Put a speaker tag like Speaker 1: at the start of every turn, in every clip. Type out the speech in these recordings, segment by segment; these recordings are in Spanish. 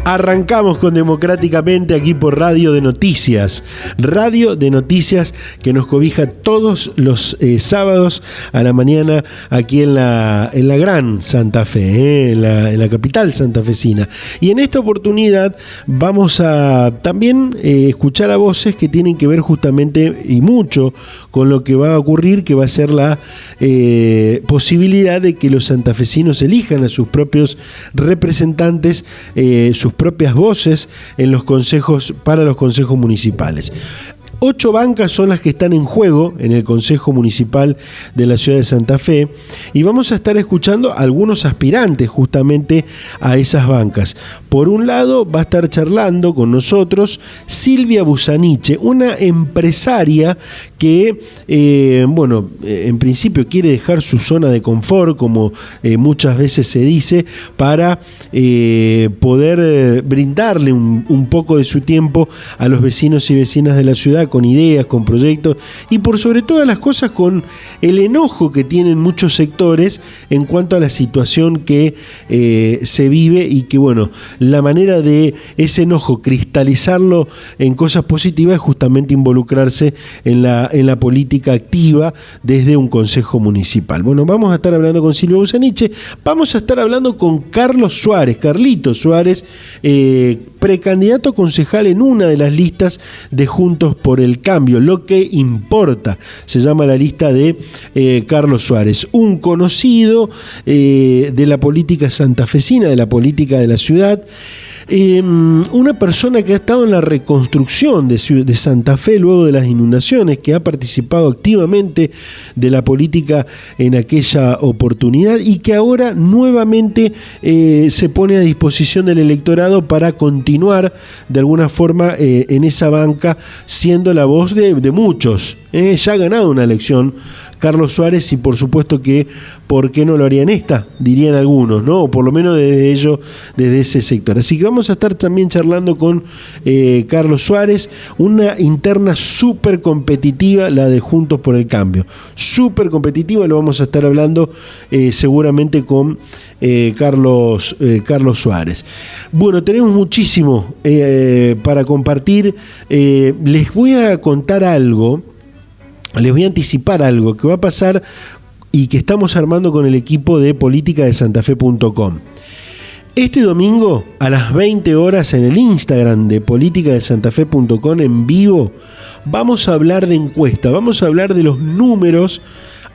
Speaker 1: Arrancamos con Democráticamente aquí por Radio de Noticias que nos cobija todos los sábados a la mañana aquí en la gran Santa Fe, en la capital santafesina. Y en esta oportunidad vamos a también escuchar a voces que tienen que ver justamente y mucho con lo que va a ocurrir, que va a ser la posibilidad de que los santafesinos elijan a sus propios representantes, sus propias voces en los consejos, para los consejos municipales. 8 bancas son las que están en juego en el Consejo Municipal de la Ciudad de Santa Fe y vamos a estar escuchando a algunos aspirantes justamente a esas bancas. Por un lado va a estar charlando con nosotros Silvia Busaniche, una empresaria que, en principio quiere dejar su zona de confort, como muchas veces se dice, para poder brindarle un poco de su tiempo a los vecinos y vecinas de la ciudad, con ideas, con proyectos y por sobre todas las cosas con el enojo que tienen muchos sectores en cuanto a la situación que se vive y que, la manera de ese enojo cristalizarlo en cosas positivas es justamente involucrarse en la política activa desde un consejo municipal. Vamos a estar hablando con Silvia Busaniche, vamos a estar hablando con Carlos Suárez, Carlitos Suárez, precandidato concejal en una de las listas de Juntos por el Cambio. Lo que importa, se llama la lista de Carlos Suárez, un conocido de la política santafesina, de la política de la ciudad, una persona que ha estado en la reconstrucción de Santa Fe luego de las inundaciones, que ha participado activamente de la política en aquella oportunidad y que ahora nuevamente se pone a disposición del electorado para continuar de alguna forma en esa banca, siendo la voz de muchos. Ya ha ganado una elección Carlos Suárez y por supuesto que ¿por qué no lo harían esta? Dirían algunos, ¿no? O por lo menos desde ese sector. Así que vamos a estar también charlando con Carlos Suárez, una interna súper competitiva, la de Juntos por el Cambio. Súper competitiva, lo vamos a estar hablando seguramente con Carlos Suárez. Tenemos muchísimo para compartir. Les voy a contar algo. Les voy a anticipar algo que va a pasar y que estamos armando con el equipo de politicadesantafe.com. Este domingo a las 20 horas en el Instagram de politicadesantafe.com en vivo vamos a hablar de encuesta, vamos a hablar de los números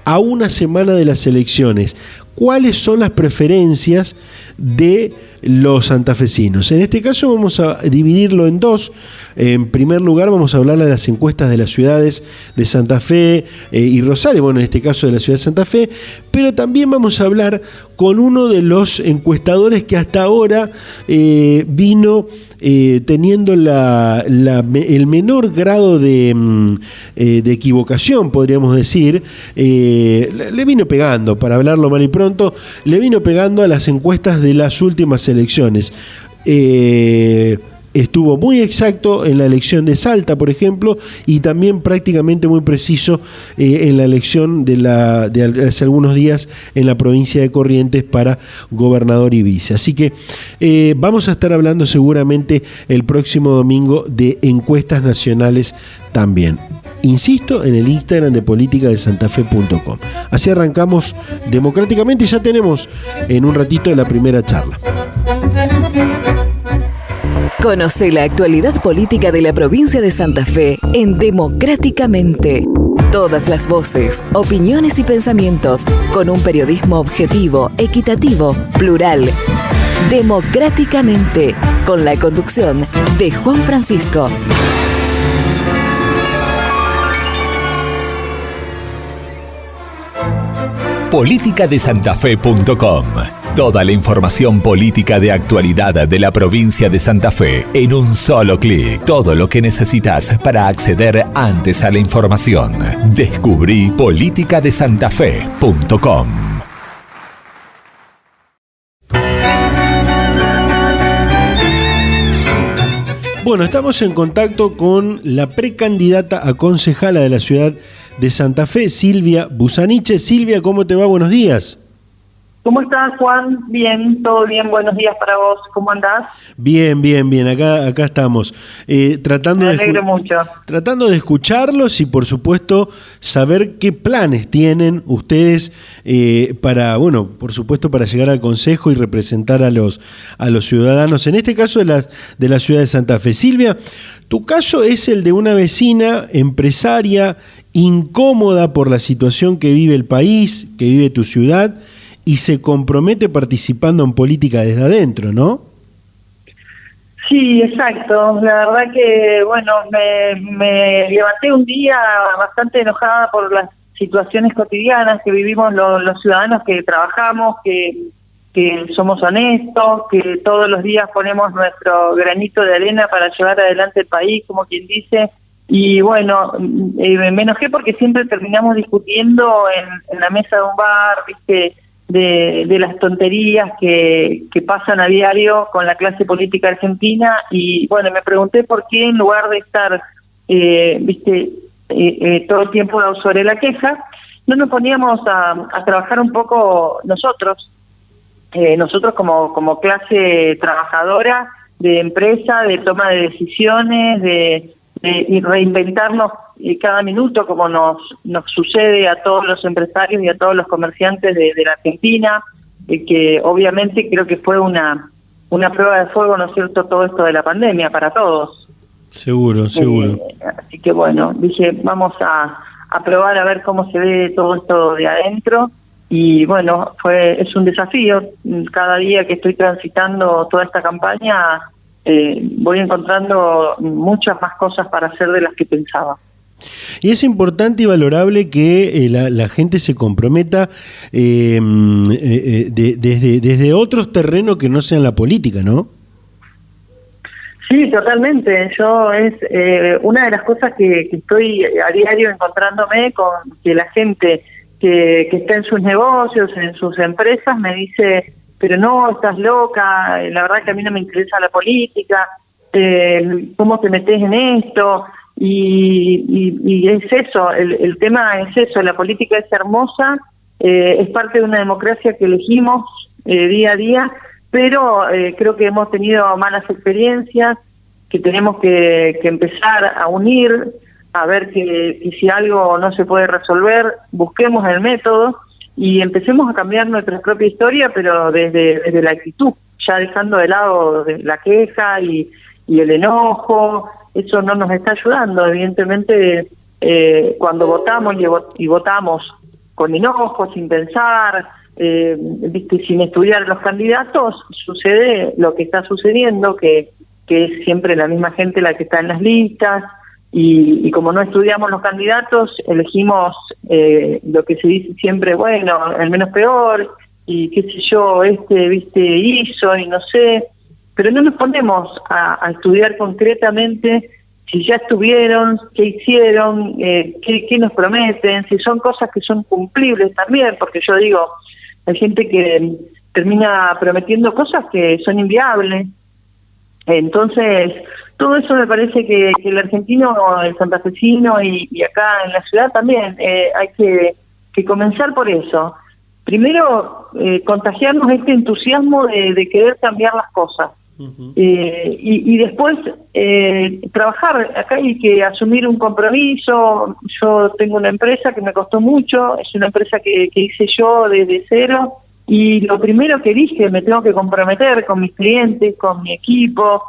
Speaker 1: a una semana de las elecciones. ¿Cuáles son las preferencias de los santafesinos? En este caso vamos a dividirlo en dos. En primer lugar vamos a hablar de las encuestas de las ciudades de Santa Fe y Rosario, en este caso de la ciudad de Santa Fe, pero también vamos a hablar con uno de los encuestadores que hasta ahora vino teniendo el menor grado de equivocación, podríamos decir. Le vino pegando, para hablarlo mal y pronto, le vino pegando a las encuestas de las últimas elecciones. Estuvo muy exacto en la elección de Salta, por ejemplo, y también prácticamente muy preciso en la elección de hace algunos días en la provincia de Corrientes para gobernador y vice. Así que vamos a estar hablando seguramente el próximo domingo de encuestas nacionales también. Insisto, en el Instagram de politicadesantafe.com. Así arrancamos democráticamente y ya tenemos en un ratito la primera charla.
Speaker 2: Conoce la actualidad política de la provincia de Santa Fe en Democráticamente. Todas las voces, opiniones y pensamientos con un periodismo objetivo, equitativo, plural. Democráticamente, con la conducción de Juan Francisco.
Speaker 3: politicadesantafe.com. Toda la información política de actualidad de la provincia de Santa Fe en un solo clic. Todo lo que necesitas para acceder antes a la información. Descubrí politicadesantafe.com.
Speaker 1: Estamos en contacto con la precandidata a concejala de la ciudad de Santa Fe, Silvia Busaniche. Silvia, ¿cómo te va? Buenos días.
Speaker 4: ¿Cómo estás, Juan? Bien, todo bien, buenos días para vos. ¿Cómo andás?
Speaker 1: Bien, bien, bien. Acá estamos. Tratando
Speaker 4: Me alegro mucho.
Speaker 1: Tratando de escucharlos y, por supuesto, saber qué planes tienen ustedes para, bueno, por supuesto, para llegar al Consejo y representar a los ciudadanos, en este caso de la ciudad de Santa Fe. Silvia, tu caso es el de una vecina empresaria incómoda por la situación que vive el país, que vive tu ciudad, y se compromete participando en política desde adentro, ¿no?
Speaker 4: Sí, exacto. La verdad que, bueno, me levanté un día bastante enojada por las situaciones cotidianas que vivimos los ciudadanos que trabajamos, que somos honestos, que todos los días ponemos nuestro granito de arena para llevar adelante el país, como quien dice. Y bueno, me enojé porque siempre terminamos discutiendo en la mesa de un bar, ¿viste?, de las tonterías que pasan a diario con la clase política argentina. Y bueno, me pregunté por qué, en lugar de estar todo el tiempo sobre la queja, no nos poníamos a trabajar un poco nosotros como clase trabajadora, de empresa, de toma de decisiones, y reinventarnos cada minuto, como nos sucede a todos los empresarios y a todos los comerciantes de la Argentina, que obviamente creo que fue una prueba de fuego, ¿no es cierto?, todo esto de la pandemia para todos.
Speaker 1: Seguro.
Speaker 4: Así que bueno, dije, vamos a probar a ver cómo se ve todo esto de adentro. Y bueno, es un desafío. Cada día que estoy transitando toda esta campaña, voy encontrando muchas más cosas para hacer de las que pensaba.
Speaker 1: Y es importante y valorable que la gente se comprometa desde otros terrenos que no sean la política, ¿no?
Speaker 4: Sí, totalmente. Yo es una de las cosas que estoy a diario encontrándome con que la gente que está en sus negocios, en sus empresas, me dice: pero no, estás loca, la verdad que a mí no me interesa la política, ¿cómo te metes en esto? Y es eso, el tema es eso, la política es hermosa, es parte de una democracia que elegimos día a día, pero creo que hemos tenido malas experiencias, que tenemos que empezar a unir, a ver que si algo no se puede resolver, busquemos el método y empecemos a cambiar nuestra propia historia, pero desde la actitud, ya dejando de lado la queja y el enojo. Eso no nos está ayudando. Evidentemente, cuando votamos y votamos con enojo, sin pensar, sin estudiar los candidatos, sucede lo que está sucediendo, que es siempre la misma gente la que está en las listas, y como no estudiamos los candidatos, elegimos lo que se dice siempre, bueno, el menos peor, y qué sé yo, hizo, y no sé, pero no nos ponemos a estudiar concretamente si ya estuvieron, qué hicieron, qué nos prometen, si son cosas que son cumplibles también, porque yo digo, hay gente que termina prometiendo cosas que son inviables. Entonces, todo eso me parece que el argentino, el santafesino y acá en la ciudad también hay que comenzar por eso. Primero, contagiarnos este entusiasmo de querer cambiar las cosas. Uh-huh. Y después trabajar. Acá hay que asumir un compromiso. Yo tengo una empresa que me costó mucho, es una empresa que hice yo desde cero, y lo primero que dije, me tengo que comprometer con mis clientes, con mi equipo,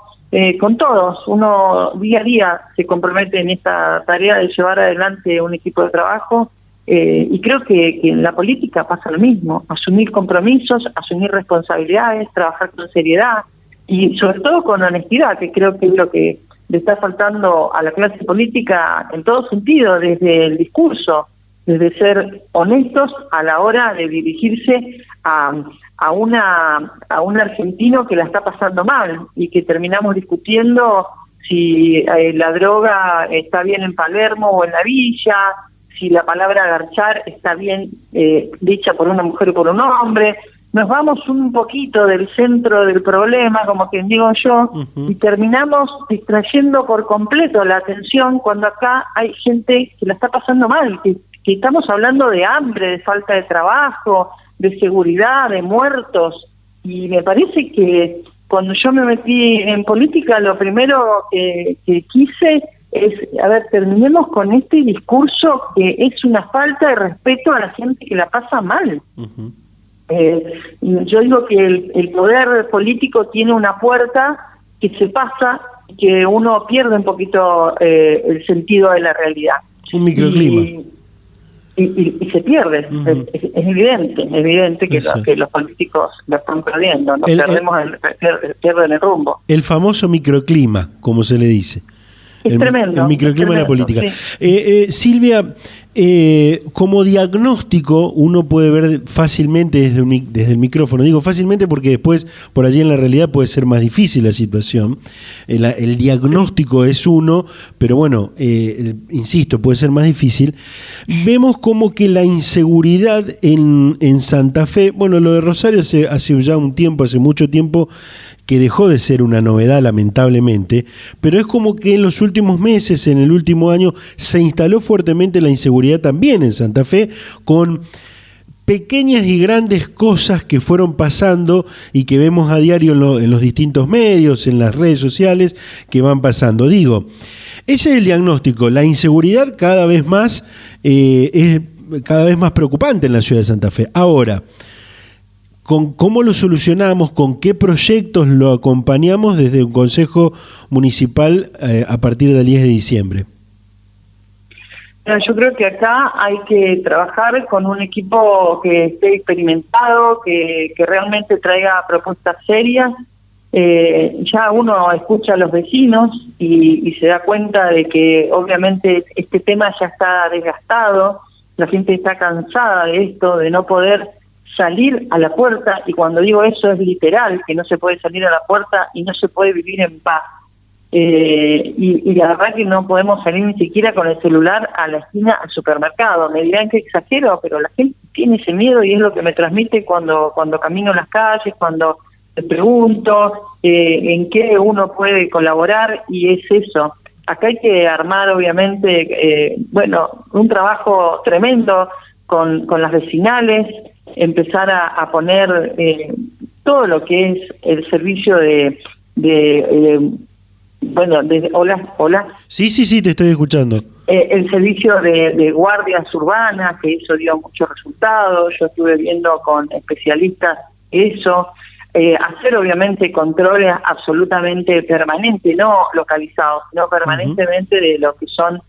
Speaker 4: con todos. Uno día a día se compromete en esta tarea de llevar adelante un equipo de trabajo, y creo que en la política pasa lo mismo: asumir compromisos, asumir responsabilidades, trabajar con seriedad y sobre todo con honestidad, que creo que es lo que le está faltando a la clase política en todo sentido, desde el discurso, desde ser honestos a la hora de dirigirse a un argentino que la está pasando mal, y que terminamos discutiendo si la droga está bien en Palermo o en la villa, si la palabra garchar está bien dicha por una mujer o por un hombre. Nos vamos un poquito del centro del problema, como quien digo yo, uh-huh, y terminamos distrayendo por completo la atención, cuando acá hay gente que la está pasando mal, que estamos hablando de hambre, de falta de trabajo, de seguridad, de muertos, y me parece que cuando yo me metí en política, lo primero que quise es, terminemos con este discurso que es una falta de respeto a la gente que la pasa mal.
Speaker 1: Uh-huh.
Speaker 4: Yo digo que el poder político tiene una puerta que se pasa y que uno pierde un poquito el sentido de la realidad.
Speaker 1: Un microclima.
Speaker 4: Y se pierde. Uh-huh. Es evidente que los políticos lo están perdiendo, ¿no? Pierden el rumbo.
Speaker 1: El famoso microclima, como se le dice.
Speaker 4: Es tremendo.
Speaker 1: El microclima de la política. Sí. Silvia, como diagnóstico uno puede ver fácilmente desde el micrófono. Digo fácilmente porque después por allí en la realidad puede ser más difícil la situación. El diagnóstico es uno, pero bueno, insisto, puede ser más difícil. Vemos como que la inseguridad en Santa Fe, bueno, lo de Rosario hace ya un tiempo, hace mucho tiempo, que dejó de ser una novedad lamentablemente, pero es como que en los últimos meses, en el último año, se instaló fuertemente la inseguridad también en Santa Fe, con pequeñas y grandes cosas que fueron pasando y que vemos a diario en los distintos medios, en las redes sociales, que van pasando. Digo, ese es el diagnóstico, la inseguridad cada vez más es cada vez más preocupante en la ciudad de Santa Fe. Ahora, ¿cómo lo solucionamos? ¿Con qué proyectos lo acompañamos desde un Consejo Municipal a partir del 10 de diciembre?
Speaker 4: Yo creo que acá hay que trabajar con un equipo que esté experimentado, que realmente traiga propuestas serias. Ya uno escucha a los vecinos y se da cuenta de que obviamente este tema ya está desgastado, la gente está cansada de esto, de no poder salir a la puerta, y cuando digo eso es literal, que no se puede salir a la puerta y no se puede vivir en paz. Y la verdad que no podemos salir ni siquiera con el celular a la esquina al supermercado. Me dirán que exagero, pero la gente tiene ese miedo y es lo que me transmite cuando camino las calles, cuando te pregunto en qué uno puede colaborar, y es eso. Acá hay que armar obviamente un trabajo tremendo con las vecinales, empezar a poner todo lo que es el servicio hola.
Speaker 1: Sí, te estoy escuchando.
Speaker 4: El servicio de guardias urbanas, que eso dio muchos resultados. Yo estuve viendo con especialistas eso. Hacer obviamente controles absolutamente permanentes, no localizados, sino permanentemente uh-huh. de lo que son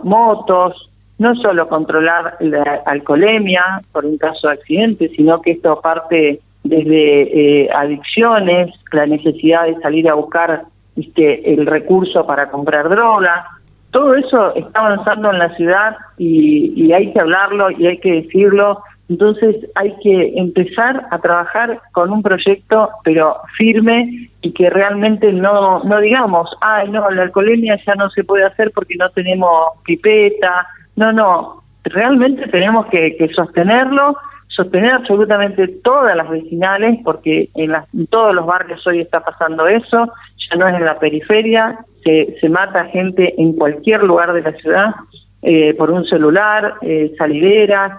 Speaker 4: motos. No solo controlar la alcoholemia por un caso de accidente, sino que esto parte desde adicciones, la necesidad de salir a buscar el recurso para comprar droga. Todo eso está avanzando en la ciudad y hay que hablarlo y hay que decirlo. Entonces hay que empezar a trabajar con un proyecto, pero firme, y que realmente no digamos, la alcoholemia ya no se puede hacer porque no tenemos pipeta. No, realmente tenemos que sostener absolutamente todas las vecinales, porque en todos los barrios hoy está pasando eso, ya no es en la periferia, se mata gente en cualquier lugar de la ciudad por un celular, salideras.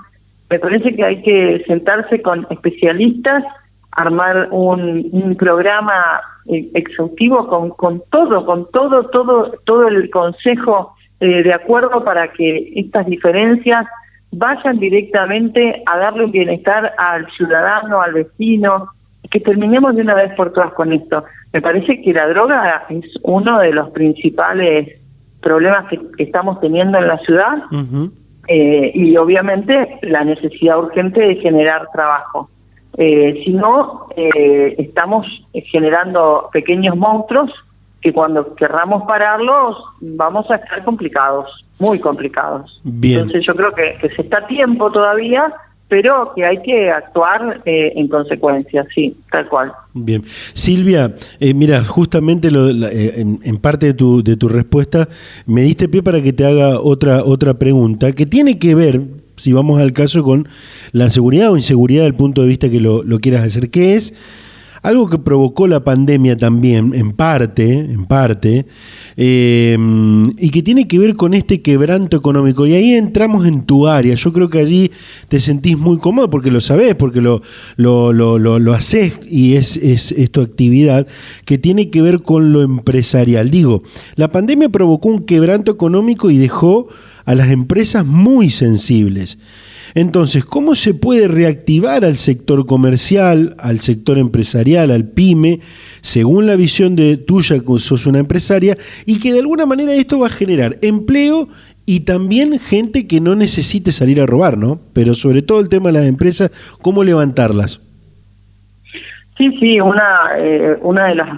Speaker 4: Me parece que hay que sentarse con especialistas, armar un programa exhaustivo con todo el consejo de acuerdo, para que estas diferencias vayan directamente a darle un bienestar al ciudadano, al vecino, y que terminemos de una vez por todas con esto. Me parece que la droga es uno de los principales problemas que estamos teniendo en la ciudad, uh-huh. Y obviamente la necesidad urgente de generar trabajo. Si no, estamos generando pequeños monstruos que cuando querramos pararlos vamos a estar complicados, muy complicados.
Speaker 1: Bien.
Speaker 4: Entonces yo creo que se está a tiempo todavía, pero que hay que actuar en consecuencia, sí, tal cual.
Speaker 1: Bien. Silvia, mira, justamente en parte de tu respuesta me diste pie para que te haga otra pregunta que tiene que ver, si vamos al caso, con la seguridad o inseguridad del punto de vista que lo quieras hacer, que es, algo que provocó la pandemia también, en parte, y que tiene que ver con este quebranto económico. Y ahí entramos en tu área. Yo creo que allí te sentís muy cómodo porque lo sabés, porque lo haces y es tu actividad, que tiene que ver con lo empresarial. Digo, la pandemia provocó un quebranto económico y dejó a las empresas muy sensibles. Entonces, ¿cómo se puede reactivar al sector comercial, al sector empresarial, al PYME, según la visión de tuya, que sos una empresaria, y que de alguna manera esto va a generar empleo y también gente que no necesite salir a robar, ¿no? Pero sobre todo el tema de las empresas, ¿cómo levantarlas?
Speaker 4: Sí, una de las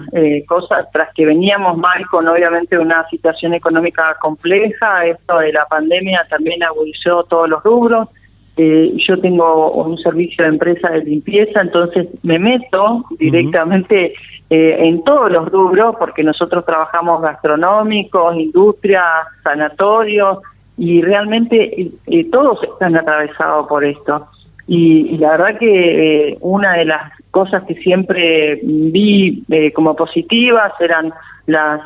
Speaker 4: cosas tras que veníamos mal con obviamente una situación económica compleja, esto de la pandemia también agudizó todos los rubros. Yo tengo un servicio de empresa de limpieza, entonces me meto directamente en todos los rubros, porque nosotros trabajamos gastronómicos, industrias, sanatorios, y realmente todos están atravesados por esto. Y la verdad que una de las cosas que siempre vi como positivas eran las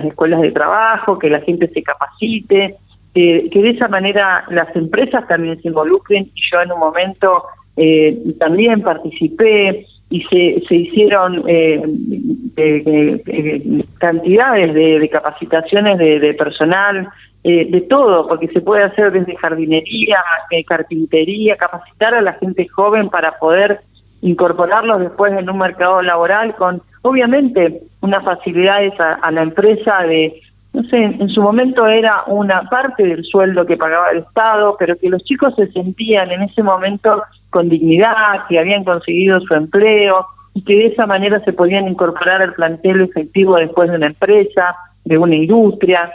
Speaker 4: escuelas de trabajo, que la gente se capacite, que de esa manera las empresas también se involucren, y yo en un momento también participé y se hicieron cantidades de capacitaciones de personal, de todo, porque se puede hacer desde jardinería, carpintería, capacitar a la gente joven para poder incorporarlos después en un mercado laboral con, obviamente, unas facilidades a la empresa de, no sé, en su momento era una parte del sueldo que pagaba el Estado, pero que los chicos se sentían en ese momento con dignidad, que habían conseguido su empleo y que de esa manera se podían incorporar al plantel efectivo después de una empresa, de una industria.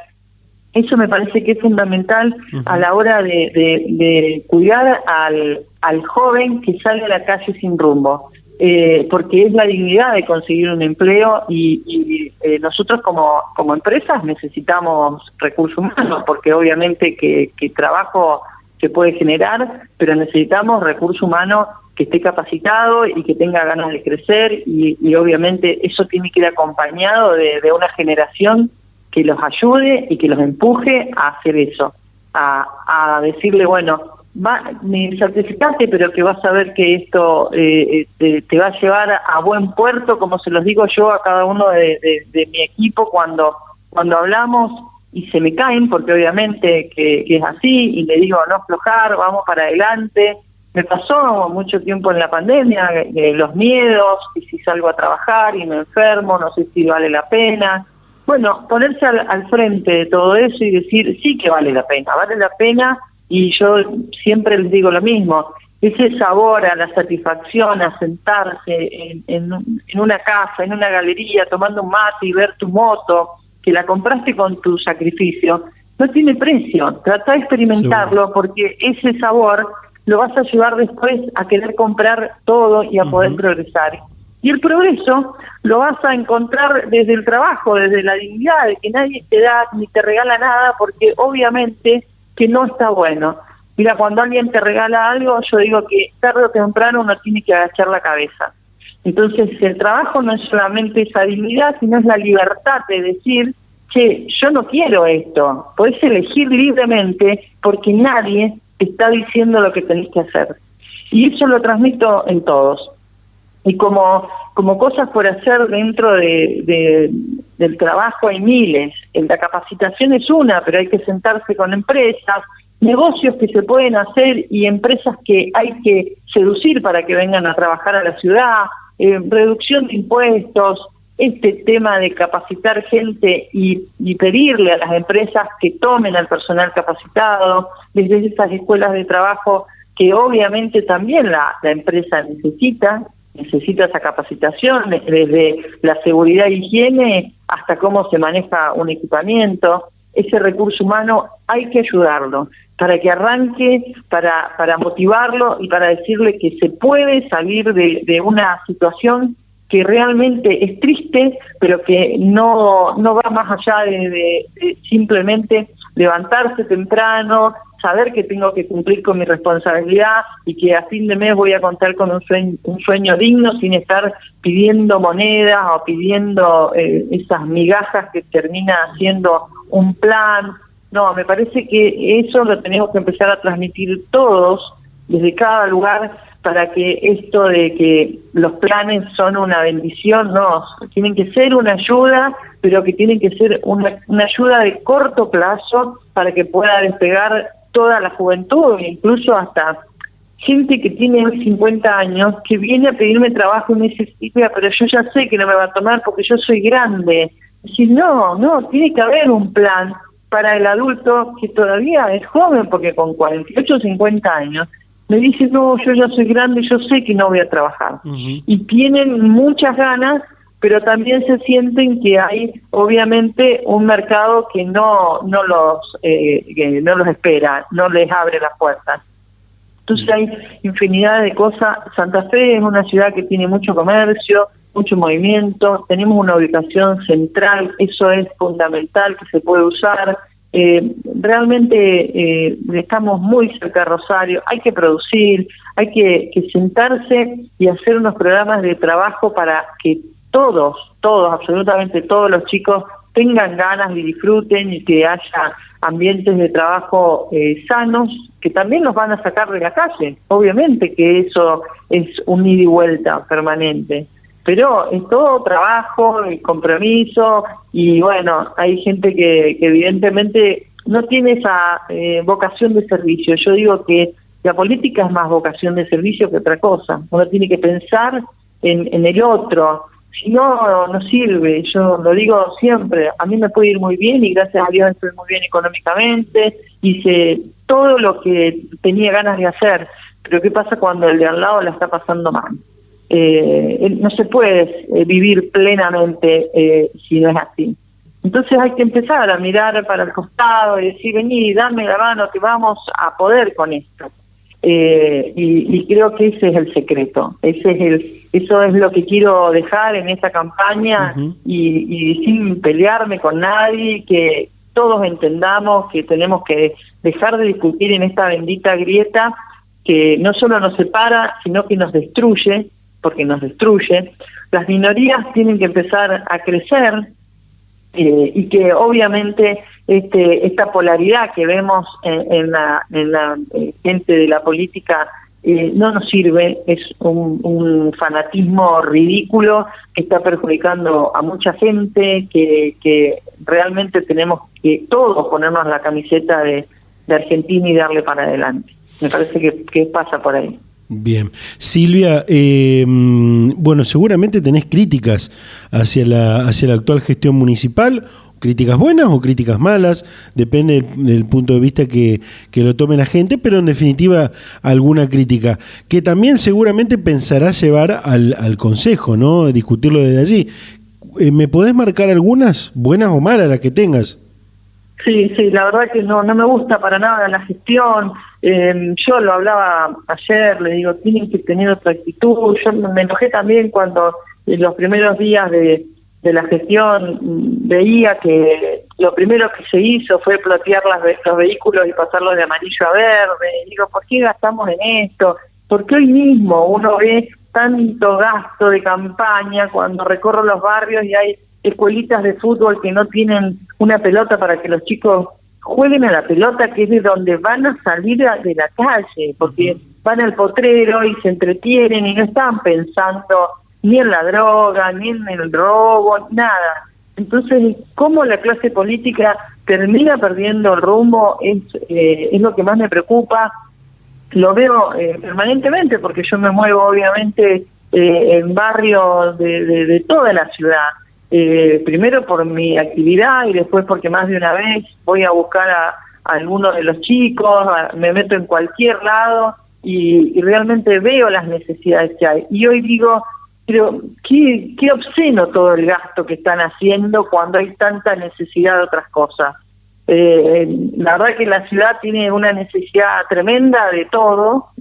Speaker 4: Eso me parece que es fundamental a la hora de cuidar al joven que sale a la calle sin rumbo, porque es la dignidad de conseguir un empleo y nosotros como empresas necesitamos recursos humanos, porque obviamente que trabajo se puede generar, pero necesitamos recurso humano que esté capacitado y que tenga ganas de crecer y obviamente eso tiene que ir acompañado de una generación que los ayude y que los empuje a hacer eso, a decirle, bueno, me certificaste, pero que vas a ver que esto te va a llevar a buen puerto, como se los digo yo a cada uno de mi equipo cuando hablamos y se me caen, porque obviamente que es así, y le digo, no aflojar, vamos para adelante. Me pasó mucho tiempo en la pandemia, los miedos, y si salgo a trabajar y me enfermo, no sé si vale la pena. Bueno, ponerse al frente de todo eso y decir, sí que vale la pena, y yo siempre les digo lo mismo, ese sabor a la satisfacción, a sentarse en una casa, en una galería, tomando un mate y ver tu moto, que la compraste con tu sacrificio, no tiene precio. Trata de experimentarlo, porque ese sabor lo vas a llevar después a querer comprar todo y a poder progresar. Y el progreso lo vas a encontrar desde el trabajo, desde la dignidad, de que nadie te da ni te regala nada, porque obviamente que no está bueno. Mira, cuando alguien te regala algo, yo digo que tarde o temprano uno tiene que agachar la cabeza. Entonces el trabajo no es solamente esa dignidad, sino es la libertad de decir, che, yo no quiero esto. Podés elegir libremente porque nadie te está diciendo lo que tenés que hacer. Y eso lo transmito en todos. Y como cosas por hacer dentro del trabajo hay miles. La capacitación es una, pero hay que sentarse con empresas, negocios que se pueden hacer y empresas que hay que seducir para que vengan a trabajar a la ciudad, reducción de impuestos, este tema de capacitar gente y pedirle a las empresas que tomen al personal capacitado, desde esas escuelas de trabajo que obviamente también la empresa necesita esa capacitación, desde la seguridad e higiene hasta cómo se maneja un equipamiento. Ese recurso humano hay que ayudarlo para que arranque, para motivarlo y para decirle que se puede salir de una situación que realmente es triste, pero que no va más allá de simplemente levantarse temprano, saber que tengo que cumplir con mi responsabilidad y que a fin de mes voy a contar con un sueño digno sin estar pidiendo monedas o pidiendo esas migajas que termina siendo un plan. No, me parece que eso lo tenemos que empezar a transmitir todos desde cada lugar, para que esto de que los planes son una bendición, no, tienen que ser una ayuda, pero que tienen que ser una ayuda de corto plazo para que pueda despegar toda la juventud, incluso hasta gente que tiene 50 años, que viene a pedirme trabajo y me dice, pero yo ya sé que no me va a tomar porque yo soy grande. Es decir, no, tiene que haber un plan para el adulto que todavía es joven, porque con 48 o 50 años me dice, no, yo ya soy grande, yo sé que no voy a trabajar. Uh-huh. Y tienen muchas ganas, pero también se sienten que hay, obviamente, un mercado que no los espera, no les abre las puertas. Entonces hay infinidad de cosas. Santa Fe es una ciudad que tiene mucho comercio, mucho movimiento, tenemos una ubicación central, eso es fundamental, que se puede usar. Realmente estamos muy cerca de Rosario, hay que producir, hay que sentarse y hacer unos programas de trabajo para que todos, absolutamente todos los chicos tengan ganas y disfruten, y que haya ambientes de trabajo sanos, que también los van a sacar de la calle. Obviamente que eso es un ida y vuelta permanente, pero es todo trabajo y compromiso, y bueno, hay gente que evidentemente no tiene esa vocación de servicio. Yo digo que la política es más vocación de servicio que otra cosa. Uno tiene que pensar en el otro, si no sirve. Yo lo digo siempre, a mí me puede ir muy bien y gracias a Dios estoy muy bien económicamente, hice todo lo que tenía ganas de hacer, pero ¿qué pasa cuando el de al lado la está pasando mal? No se puede vivir plenamente si no es así. Entonces hay que empezar a mirar para el costado y decir, vení, dame la mano que vamos a poder con esto. Y creo que ese es el secreto, eso es lo que quiero dejar en esta campaña. Uh-huh. y sin pelearme con nadie, que todos entendamos que tenemos que dejar de discutir en esta bendita grieta que no solo nos separa, sino que nos destruye, porque nos destruye. Las minorías tienen que empezar a crecer, y que obviamente esta polaridad que vemos en la gente de la política no nos sirve, es un fanatismo ridículo que está perjudicando a mucha gente, que realmente tenemos que todos ponernos la camiseta de Argentina y darle para adelante. Me parece que pasa por ahí.
Speaker 1: Bien. Silvia, bueno, seguramente tenés críticas hacia la actual gestión municipal, críticas buenas o críticas malas, depende del punto de vista que lo tome la gente, pero en definitiva alguna crítica, que también seguramente pensarás llevar al Consejo, ¿no? Discutirlo desde allí. ¿Me podés marcar algunas, buenas o malas, las que tengas?
Speaker 4: Sí, la verdad que no me gusta para nada la gestión. Yo lo hablaba ayer, le digo, tienen que tener otra actitud. Yo me enojé también cuando en los primeros días de la gestión veía que lo primero que se hizo fue plotear los vehículos y pasarlos de amarillo a verde. Y digo, ¿por qué gastamos en esto? Porque hoy mismo uno ve tanto gasto de campaña cuando recorro los barrios y hay escuelitas de fútbol que no tienen una pelota para que los chicos jueguen a la pelota, que es de donde van a salir de la calle, porque van al potrero y se entretienen y no están pensando ni en la droga, ni en el robo, nada. Entonces, cómo la clase política termina perdiendo el rumbo es lo que más me preocupa. Lo veo permanentemente, porque yo me muevo obviamente en barrios de toda la ciudad. Primero por mi actividad y después porque más de una vez voy a buscar a alguno de los chicos, me meto en cualquier lado y realmente veo las necesidades que hay. Y hoy digo, pero qué obsceno todo el gasto que están haciendo cuando hay tanta necesidad de otras cosas. La verdad que la ciudad tiene una necesidad tremenda de todo,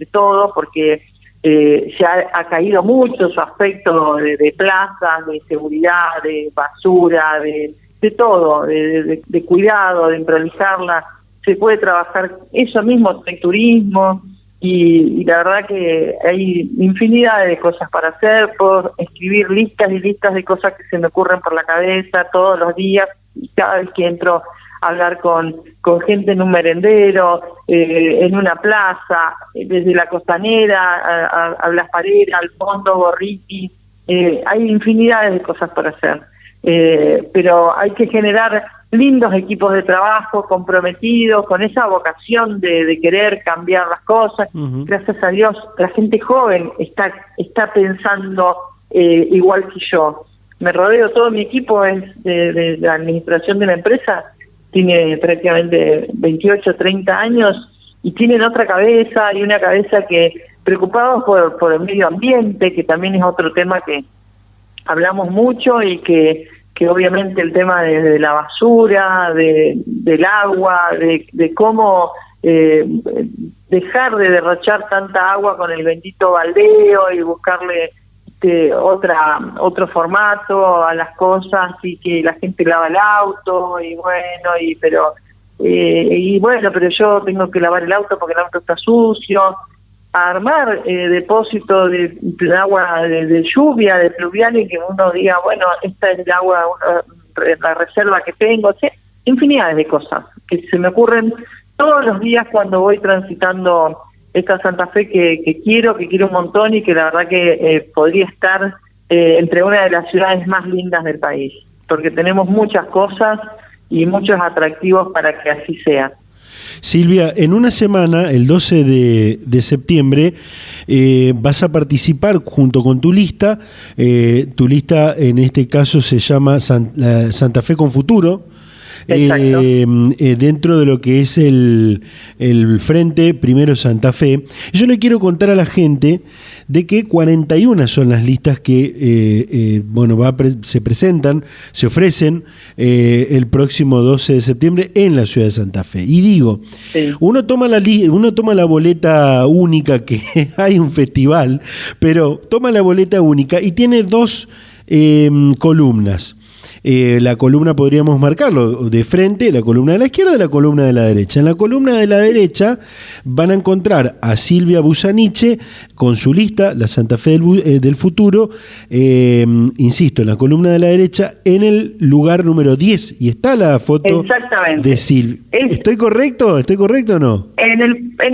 Speaker 4: porque se ha caído mucho su aspecto de plazas, de seguridad, de basura, de todo, de cuidado, de improvisarla. se puede trabajar eso mismo, el turismo, y la verdad que hay infinidad de cosas para hacer. Puedo escribir listas y listas de cosas que se me ocurren por la cabeza todos los días, y cada vez que entro a hablar con gente en un merendero, en una plaza, desde la Costanera a Blas Parera, al Fondo Borriti, hay infinidades de cosas por hacer, pero hay que generar lindos equipos de trabajo comprometidos, con esa vocación de querer cambiar las cosas. Uh-huh. Gracias a Dios, la gente joven está pensando igual que yo. Me rodeo, todo mi equipo es de la administración de la empresa, tiene prácticamente 28, 30 años, y tienen otra cabeza, y una cabeza que preocupados por el medio ambiente, que también es otro tema que hablamos mucho, y que obviamente el tema de la basura, del agua, de cómo dejar de derrochar tanta agua con el bendito baldeo y buscarle otro formato a las cosas, y que la gente lava el auto, pero yo tengo que lavar el auto porque el auto está sucio. Armar depósito de agua de lluvia, de pluvial, y que uno diga, bueno, esta es el agua, la reserva que tengo, infinidades de cosas que se me ocurren todos los días cuando voy transitando esta Santa Fe que quiero un montón, y que la verdad que podría estar entre una de las ciudades más lindas del país, porque tenemos muchas cosas y muchos atractivos para que así sea.
Speaker 1: Silvia, en una semana, el 12 de septiembre, vas a participar junto con tu lista. Tu lista en este caso se llama Santa Fe con Futuro. Dentro de lo que es el Frente Primero Santa Fe. Yo le quiero contar a la gente de que 41 son las listas que se presentan, se ofrecen el próximo 12 de septiembre en la ciudad de Santa Fe. Y digo, sí, uno toma la boleta única, que hay un festival, pero toma la boleta única y tiene dos columnas. La columna, podríamos marcarlo de frente, la columna de la izquierda y la columna de la derecha. En la columna de la derecha van a encontrar a Silvia Busaniche con su lista, la Santa Fe del Futuro, insisto, en la columna de la derecha, en el lugar número 10, y está la foto de Silvia. ¿Estoy correcto o no? En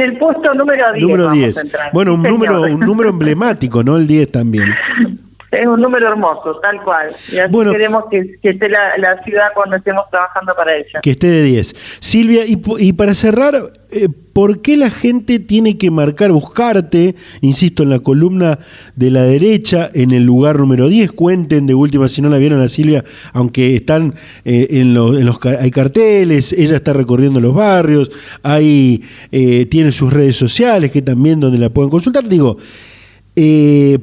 Speaker 4: el puesto número 10.
Speaker 1: Número 10. Bueno, un número emblemático, ¿no? El 10 también.
Speaker 4: Es un número hermoso, tal cual. Y así queremos que esté la ciudad cuando estemos trabajando para ella.
Speaker 1: Que esté de 10. Silvia, y para cerrar, ¿por qué la gente tiene que buscarte, insisto, en la columna de la derecha, en el lugar número 10? Cuenten de última, si no la vieron a Silvia, aunque están hay carteles, ella está recorriendo los barrios, tiene sus redes sociales, que también donde la pueden consultar. Digo,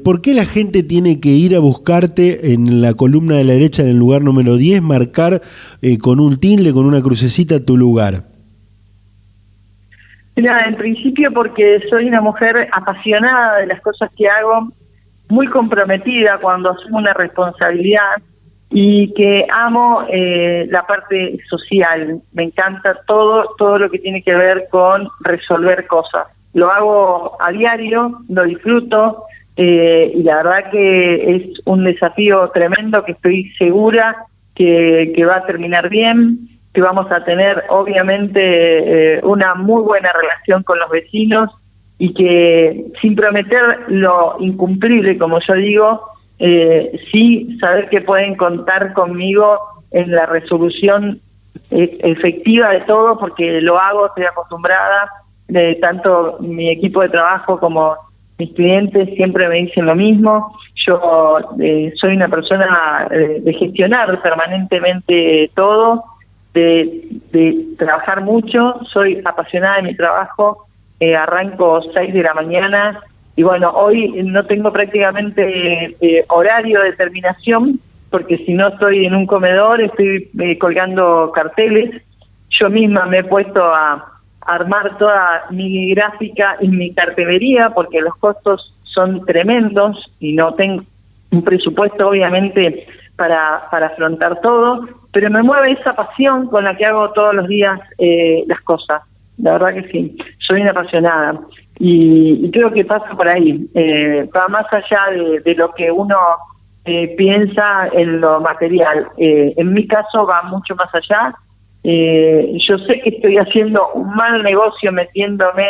Speaker 1: ¿por qué la gente tiene que ir a buscarte en la columna de la derecha, en el lugar número 10, marcar con un tilde, con una crucecita, tu lugar?
Speaker 4: Mira, en principio porque soy una mujer apasionada de las cosas que hago, muy comprometida cuando asumo una responsabilidad, y que amo la parte social. Me encanta todo lo que tiene que ver con resolver cosas. Lo hago a diario, lo disfruto, y la verdad que es un desafío tremendo, que estoy segura que va a terminar bien, que vamos a tener obviamente una muy buena relación con los vecinos, y que sin prometer lo incumplible, como yo digo, sí saber que pueden contar conmigo en la resolución efectiva de todo, porque lo hago, estoy acostumbrada. Tanto mi equipo de trabajo como mis clientes siempre me dicen lo mismo. Yo soy una persona de gestionar permanentemente todo, de trabajar mucho, soy apasionada de mi trabajo, arranco 6 de la mañana, y bueno, hoy no tengo prácticamente horario de terminación, porque si no estoy en un comedor, estoy colgando carteles. Yo misma me he puesto a armar toda mi gráfica y mi cartelería, porque los costos son tremendos y no tengo un presupuesto obviamente para afrontar todo, pero me mueve esa pasión con la que hago todos los días las cosas. La verdad que sí, soy una apasionada y creo que pasa por ahí, va más allá de lo que uno piensa en lo material. En mi caso va mucho más allá. Yo sé que estoy haciendo un mal negocio metiéndome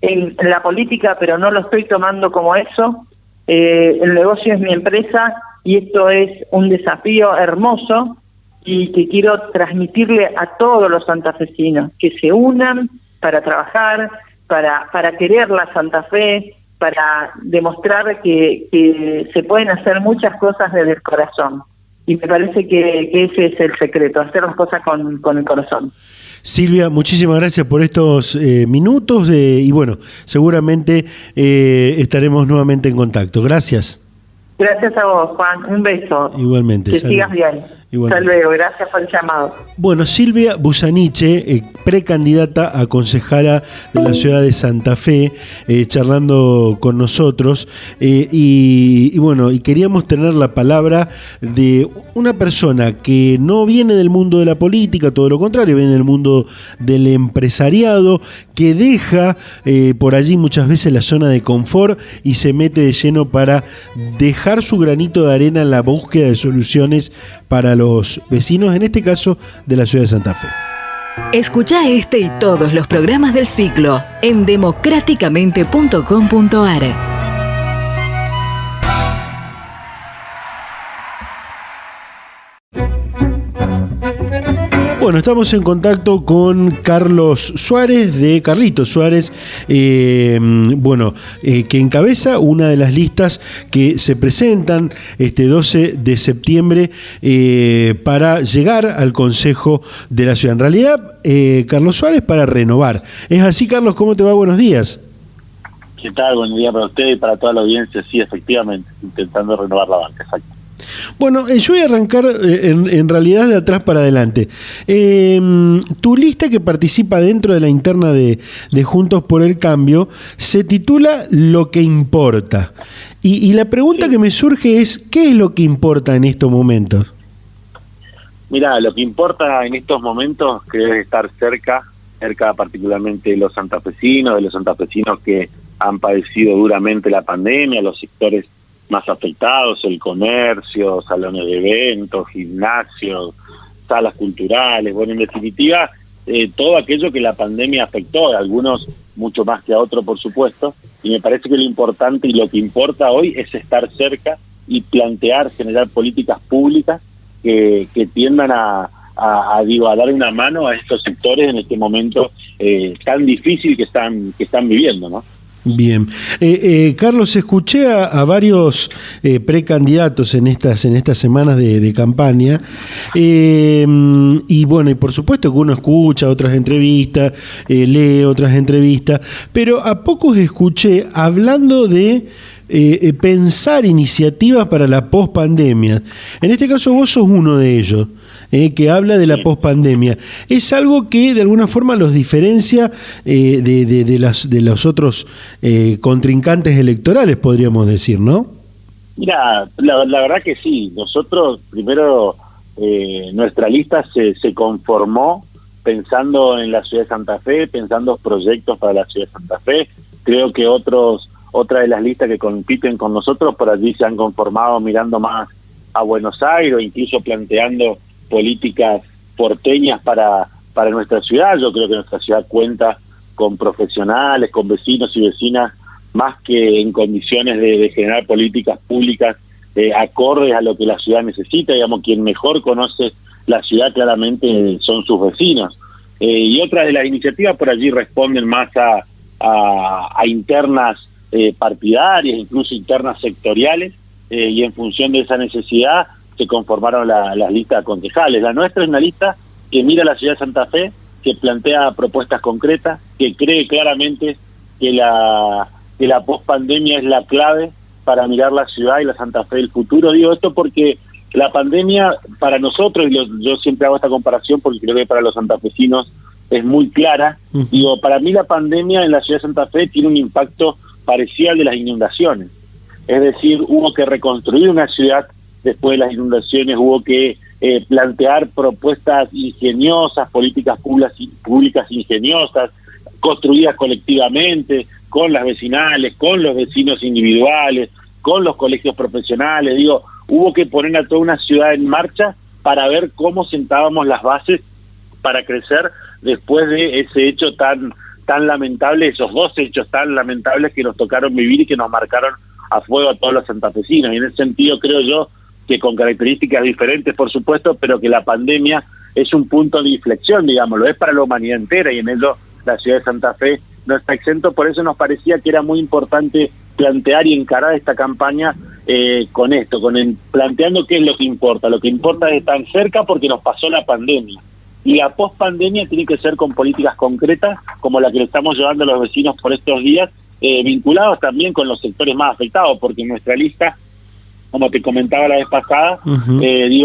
Speaker 4: en la política, pero no lo estoy tomando como eso. El negocio es mi empresa y esto es un desafío hermoso y que quiero transmitirle a todos los santafesinos, que se unan para trabajar, para querer la Santa Fe, para demostrar que se pueden hacer muchas cosas desde el corazón. Y me parece que ese es el secreto, hacer las cosas con el corazón.
Speaker 1: Silvia, muchísimas gracias por estos minutos y bueno, seguramente estaremos nuevamente en contacto. Gracias.
Speaker 4: Gracias a vos, Juan. Un beso.
Speaker 1: Igualmente.
Speaker 4: Que sigas bien. Hasta luego. Gracias por el llamado.
Speaker 1: Bueno, Silvia Busaniche, precandidata a concejala de la ciudad de Santa Fe, charlando con nosotros. Y bueno, y queríamos tener la palabra de una persona que no viene del mundo de la política, todo lo contrario, viene del mundo del empresariado, que deja por allí muchas veces la zona de confort y se mete de lleno para dejar su granito de arena en la búsqueda de soluciones para los vecinos, en este caso de la ciudad de Santa Fe.
Speaker 2: Escucha este y todos los programas del ciclo en democráticamente.com.ar.
Speaker 1: Bueno, estamos en contacto con Carlos Suárez, de Carlitos Suárez, que encabeza una de las listas que se presentan este 12 de septiembre para llegar al Consejo de la Ciudad. En realidad, Carlos Suárez para renovar. ¿Es así, Carlos? ¿Cómo te va? Buenos días.
Speaker 5: ¿Qué tal? Buen día para usted y para toda la audiencia. Sí, efectivamente, intentando renovar la banca, exacto.
Speaker 1: Bueno, yo voy a arrancar en realidad de atrás para adelante. Tu lista que participa dentro de la interna de Juntos por el Cambio se titula Lo que importa. Y la pregunta que me surge es, ¿qué es lo que importa en estos momentos?
Speaker 5: Mira, lo que importa en estos momentos que es estar cerca particularmente de los santafesinos que han padecido duramente la pandemia, los sectores más afectados, el comercio, salones de eventos, gimnasios, salas culturales, bueno, en definitiva, todo aquello que la pandemia afectó, a algunos mucho más que a otros, por supuesto, y me parece que lo importante y lo que importa hoy es estar cerca y generar políticas públicas que tiendan a dar una mano a estos sectores en este momento tan difícil que están viviendo, ¿no?
Speaker 1: Bien. Carlos, escuché a varios precandidatos en estas semanas de campaña y bueno, y por supuesto que uno escucha otras entrevistas, lee otras entrevistas, pero a pocos escuché hablando de pensar iniciativas para la pospandemia. En este caso vos sos uno de ellos, que habla de la pospandemia. Es algo que de alguna forma los diferencia de los otros contrincantes electorales, podríamos decir, ¿no?
Speaker 5: Mira, la verdad que sí. Nosotros, primero, nuestra lista se conformó pensando en la ciudad de Santa Fe, pensando proyectos para la ciudad de Santa Fe. Creo que otra de las listas que compiten con nosotros por allí se han conformado mirando más a Buenos Aires o incluso planteando políticas porteñas para nuestra ciudad. Yo creo que nuestra ciudad cuenta con profesionales, con vecinos y vecinas más que en condiciones de generar políticas públicas acordes a lo que la ciudad necesita. Digamos, quien mejor conoce la ciudad claramente son sus vecinos. Y otras de las iniciativas por allí responden más a internas partidarias, incluso internas sectoriales, y en función de esa necesidad se conformaron las listas concejales. La nuestra es una lista que mira a la ciudad de Santa Fe, que plantea propuestas concretas, que cree claramente que la pospandemia es la clave para mirar la ciudad y la Santa Fe del futuro. Digo esto porque la pandemia para nosotros, y yo siempre hago esta comparación porque creo que para los santafesinos es muy clara, digo, para mí la pandemia en la ciudad de Santa Fe tiene un impacto parecido al de las inundaciones. Es decir, hubo que reconstruir una ciudad después de las inundaciones, hubo que plantear propuestas ingeniosas, políticas públicas ingeniosas, construidas colectivamente, con las vecinales, con los vecinos individuales, con los colegios profesionales. Digo, hubo que poner a toda una ciudad en marcha para ver cómo sentábamos las bases para crecer después de ese hecho tan lamentable, esos dos hechos tan lamentables que nos tocaron vivir y que nos marcaron a fuego a todos los santafesinos. Y en ese sentido creo yo que con características diferentes, por supuesto, pero que la pandemia es un punto de inflexión, digamos, lo es para la humanidad entera, y en ello la ciudad de Santa Fe no está exento. Por eso nos parecía que era muy importante plantear y encarar esta campaña con esto, planteando qué es lo que importa. Lo que importa es estar cerca porque nos pasó la pandemia, y la post-pandemia tiene que ser con políticas concretas como la que le estamos llevando a los vecinos por estos días, vinculados también con los sectores más afectados, porque nuestra lista, como te comentaba la vez pasada,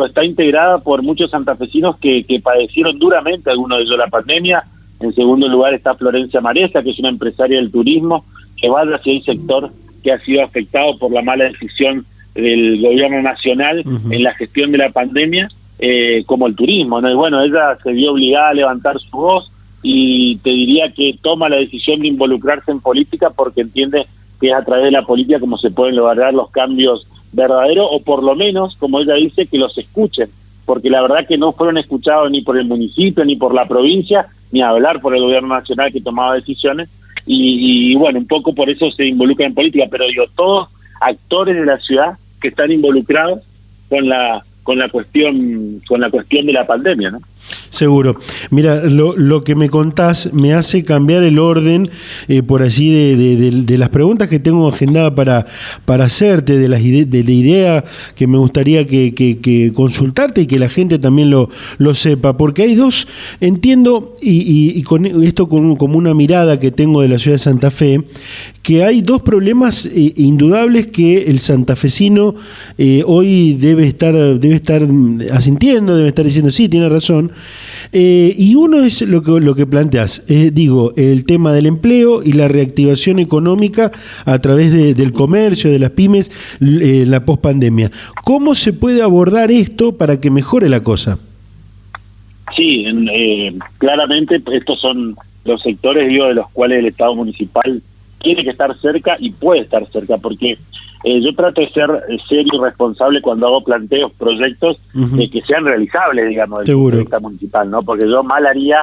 Speaker 5: está integrada por muchos santafesinos que padecieron duramente, algunos de ellos, la pandemia. En segundo lugar está Florencia Maresa, que es una empresaria del turismo, que va hacia el sector que ha sido afectado por la mala decisión del gobierno nacional en la gestión de la pandemia, como el turismo, ¿no? Y bueno, ella se vio obligada a levantar su voz, y te diría que toma la decisión de involucrarse en política porque entiende que es a través de la política como se pueden lograr los cambios verdaderos, o por lo menos, como ella dice, que los escuchen, porque la verdad que no fueron escuchados ni por el municipio, ni por la provincia, ni a hablar por el gobierno nacional que tomaba decisiones, y bueno, un poco por eso se involucran en política, pero digo, todos actores de la ciudad que están involucrados con la cuestión de la pandemia, ¿no?
Speaker 1: Seguro. Mira, lo que me contás me hace cambiar el orden, por allí, de las preguntas que tengo agendadas para hacerte, de la idea que me gustaría que consultarte y que la gente también lo sepa, porque hay dos, entiendo, y con esto como una mirada que tengo de la ciudad de Santa Fe, que hay dos problemas indudables que el santafesino hoy debe estar asintiendo, debe estar diciendo, sí, tiene razón. Y uno es lo que planteas, el tema del empleo y la reactivación económica a través del comercio, de las pymes, la pospandemia. ¿Cómo se puede abordar esto para que mejore la cosa?
Speaker 5: Sí, claramente estos son los sectores, de los cuales el Estado municipal tiene que estar cerca y puede estar cerca, porque yo trato de ser serio y responsable cuando hago planteos, proyectos que sean realizables, digamos, desde el punto de vista municipal, ¿no? Porque yo mal haría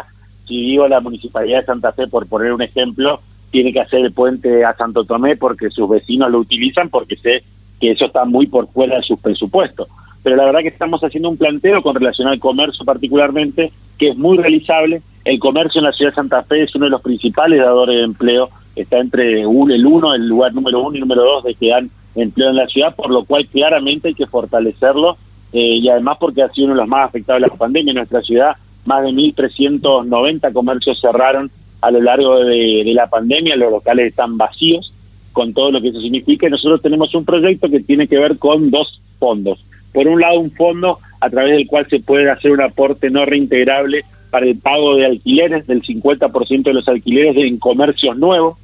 Speaker 5: si digo la Municipalidad de Santa Fe, por poner un ejemplo, tiene que hacer el puente a Santo Tomé porque sus vecinos lo utilizan, porque sé que eso está muy por fuera de sus presupuestos. Pero la verdad que estamos haciendo un planteo con relación al comercio particularmente, que es muy realizable. El comercio en la ciudad de Santa Fe es uno de los principales dadores de empleo, está entre el lugar número 1 y número 2 de que dan empleo en la ciudad, por lo cual claramente hay que fortalecerlo, y además porque ha sido uno de los más afectados de la pandemia. En nuestra ciudad más de 1.390 comercios cerraron a lo largo de la pandemia, los locales están vacíos, con todo lo que eso significa, y nosotros tenemos un proyecto que tiene que ver con dos fondos. Por un lado, un fondo a través del cual se puede hacer un aporte no reintegrable para el pago de alquileres, del 50% de los alquileres en comercios nuevos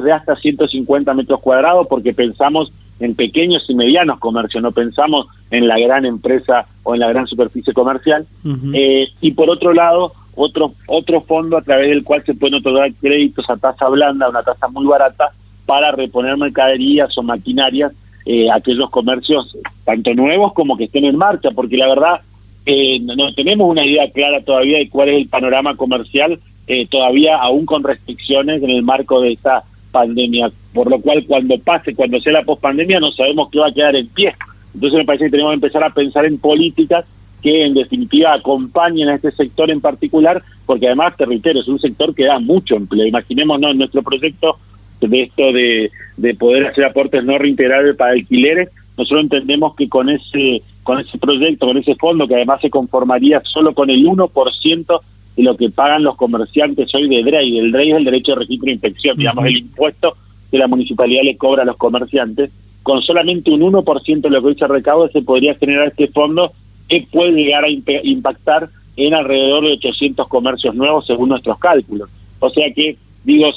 Speaker 5: de hasta 150 metros cuadrados, porque pensamos en pequeños y medianos comercios, no pensamos en la gran empresa o en la gran superficie comercial. Y por otro lado, otro fondo a través del cual se pueden otorgar créditos a tasa blanda, una tasa muy barata, para reponer mercaderías o maquinarias, aquellos comercios tanto nuevos como que estén en marcha, porque la verdad no tenemos una idea clara todavía de cuál es el panorama comercial, todavía aún con restricciones en el marco de esta pandemia, por lo cual cuando sea la pospandemia no sabemos qué va a quedar en pie. Entonces me parece que tenemos que empezar a pensar en políticas que en definitiva acompañen a este sector en particular, porque además, te reitero, es un sector que da mucho empleo. Imaginémonos en nuestro proyecto de esto de poder hacer aportes no reintegrables para alquileres. Nosotros entendemos que con ese proyecto, con ese fondo, que además se conformaría solo con el 1% de lo que pagan los comerciantes hoy de DREI. El DREI es el derecho de registro e inspección, digamos, el impuesto que la municipalidad le cobra a los comerciantes. Con solamente un 1% de lo que hoy se recauda, se podría generar este fondo que puede llegar a impactar en alrededor de 800 comercios nuevos según nuestros cálculos. O sea que,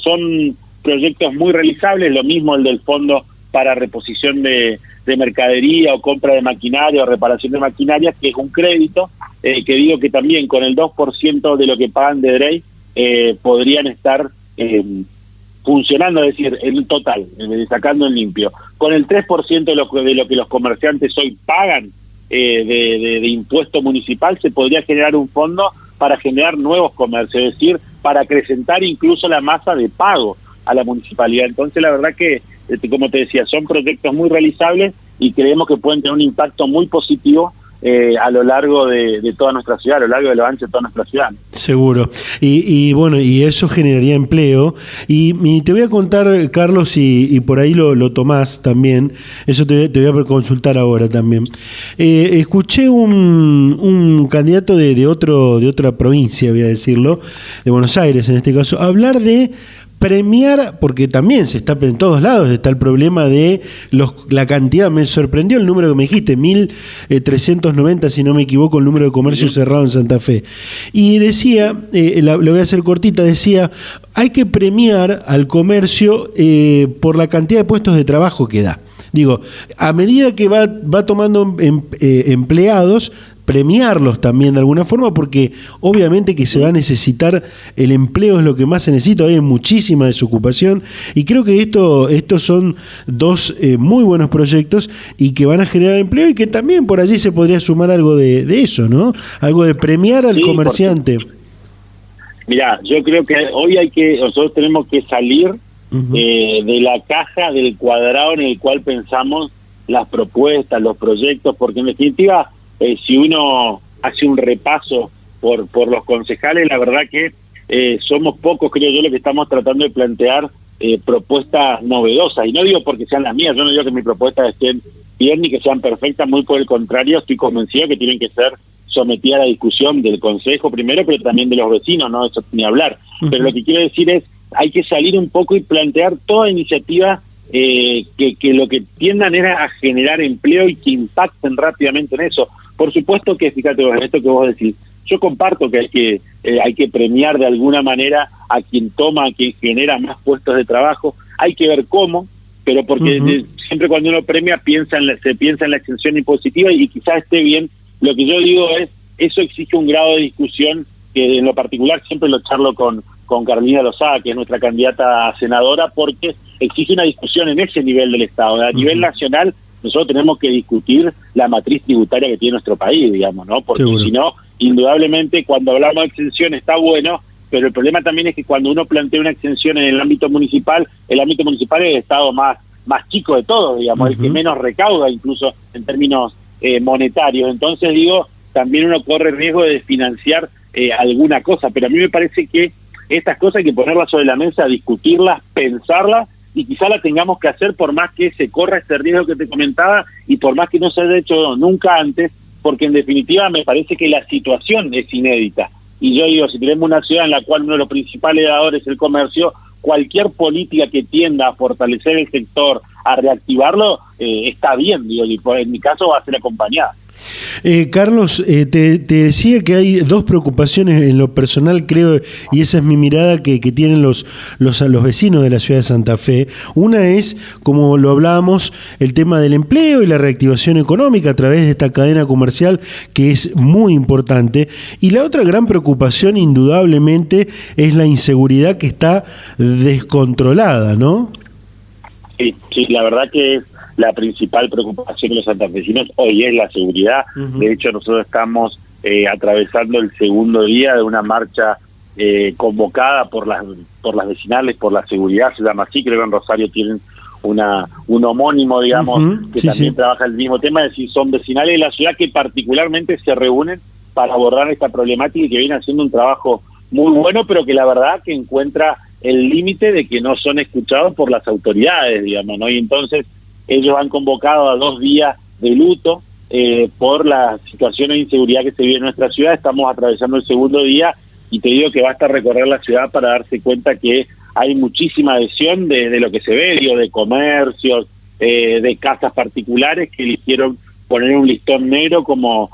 Speaker 5: son proyectos muy realizables, lo mismo el del fondo para reposición de mercadería o compra de maquinaria o reparación de maquinaria, que es un crédito, que digo que también con el 2% de lo que pagan de DREI podrían estar funcionando, es decir, en total, sacando en limpio. Con el 3% de lo que los comerciantes hoy pagan de impuesto municipal, se podría generar un fondo para generar nuevos comercios, es decir, para acrecentar incluso la masa de pago a la municipalidad. Entonces, la verdad que, como te decía, son proyectos muy realizables y creemos que pueden tener un impacto muy positivo a lo largo de toda nuestra ciudad, a lo largo de lo ancho de toda nuestra ciudad.
Speaker 1: Seguro. Y bueno, y eso generaría empleo. Y te voy a contar, Carlos, y por ahí lo tomás también, eso te voy a consultar ahora también. Escuché un candidato de otra provincia, voy a decirlo, de Buenos Aires en este caso, hablar de premiar, porque también se está en todos lados, está el problema de la cantidad. Me sorprendió el número que me dijiste, 1.390, si no me equivoco, el número de comercios cerrado en Santa Fe. Y decía, lo voy a hacer cortita, decía, hay que premiar al comercio por la cantidad de puestos de trabajo que da. Digo, a medida que va tomando empleados, premiarlos también de alguna forma, porque obviamente que se va a necesitar, el empleo es lo que más se necesita, hay muchísima desocupación, y creo que estos son dos muy buenos proyectos y que van a generar empleo, y que también por allí se podría sumar algo de eso, ¿no? Algo de premiar al comerciante.
Speaker 5: Mirá, yo creo que hoy nosotros tenemos que salir de la caja, del cuadrado en el cual pensamos las propuestas, los proyectos, porque en definitiva, si uno hace un repaso por los concejales, la verdad que somos pocos, creo yo, los que estamos tratando de plantear propuestas novedosas. Y no digo porque sean las mías, yo no digo que mis propuestas estén bien ni que sean perfectas, muy por el contrario, estoy convencido que tienen que ser sometidas a la discusión del consejo primero, pero también de los vecinos, no eso ni hablar. Pero lo que quiero decir es, hay que salir un poco y plantear toda iniciativa que lo que tiendan era a generar empleo y que impacten rápidamente en eso. Por supuesto que, fíjate, esto que vos decís, yo comparto que hay que premiar de alguna manera a quien toma, a quien genera más puestos de trabajo. Hay que ver cómo, pero porque siempre cuando uno premia se piensa en la exención impositiva y quizás esté bien. Lo que yo digo es, eso exige un grado de discusión que en lo particular siempre lo charlo con Carolina Lozada, que es nuestra candidata a senadora, porque exige una discusión en ese nivel del Estado. A nivel nacional, nosotros tenemos que discutir la matriz tributaria que tiene nuestro país, digamos, ¿no? Porque si no, indudablemente, cuando hablamos de exención está bueno, pero el problema también es que cuando uno plantea una exención en el ámbito municipal es el Estado más chico de todos, digamos, el que menos recauda, incluso en términos monetarios. Entonces, digo, también uno corre el riesgo de desfinanciar alguna cosa, pero a mí me parece que estas cosas hay que ponerlas sobre la mesa, discutirlas, pensarlas, y quizá la tengamos que hacer por más que se corra este riesgo que te comentaba y por más que no se haya hecho nunca antes, porque en definitiva me parece que la situación es inédita. Y yo digo, si tenemos una ciudad en la cual uno de los principales dadores es el comercio, cualquier política que tienda a fortalecer el sector, a reactivarlo, está bien, digo, y en mi caso va a ser acompañada.
Speaker 1: Carlos, te decía que hay dos preocupaciones en lo personal, creo, y esa es mi mirada que tienen los vecinos de la ciudad de Santa Fe. Una es, como lo hablábamos, el tema del empleo y la reactivación económica a través de esta cadena comercial que es muy importante. Y la otra gran preocupación, indudablemente, es la inseguridad que está descontrolada, ¿no?
Speaker 5: Sí, la verdad que es la principal preocupación de los santafesinos hoy es la seguridad. De hecho, nosotros estamos atravesando el segundo día de una marcha convocada por las vecinales, por la seguridad, se llama así. Creo que en Rosario tienen un homónimo, digamos, que también trabaja el mismo tema, es decir, son vecinales de la ciudad que particularmente se reúnen para abordar esta problemática y que vienen haciendo un trabajo muy bueno, pero que la verdad que encuentra el límite de que no son escuchados por las autoridades, digamos, ¿no? Y entonces ellos han convocado a 2 días de luto por la situación de inseguridad que se vive en nuestra ciudad. Estamos atravesando el segundo día y te digo que basta recorrer la ciudad para darse cuenta que hay muchísima adhesión de lo que se ve, digo, de comercios, de casas particulares que eligieron poner un listón negro como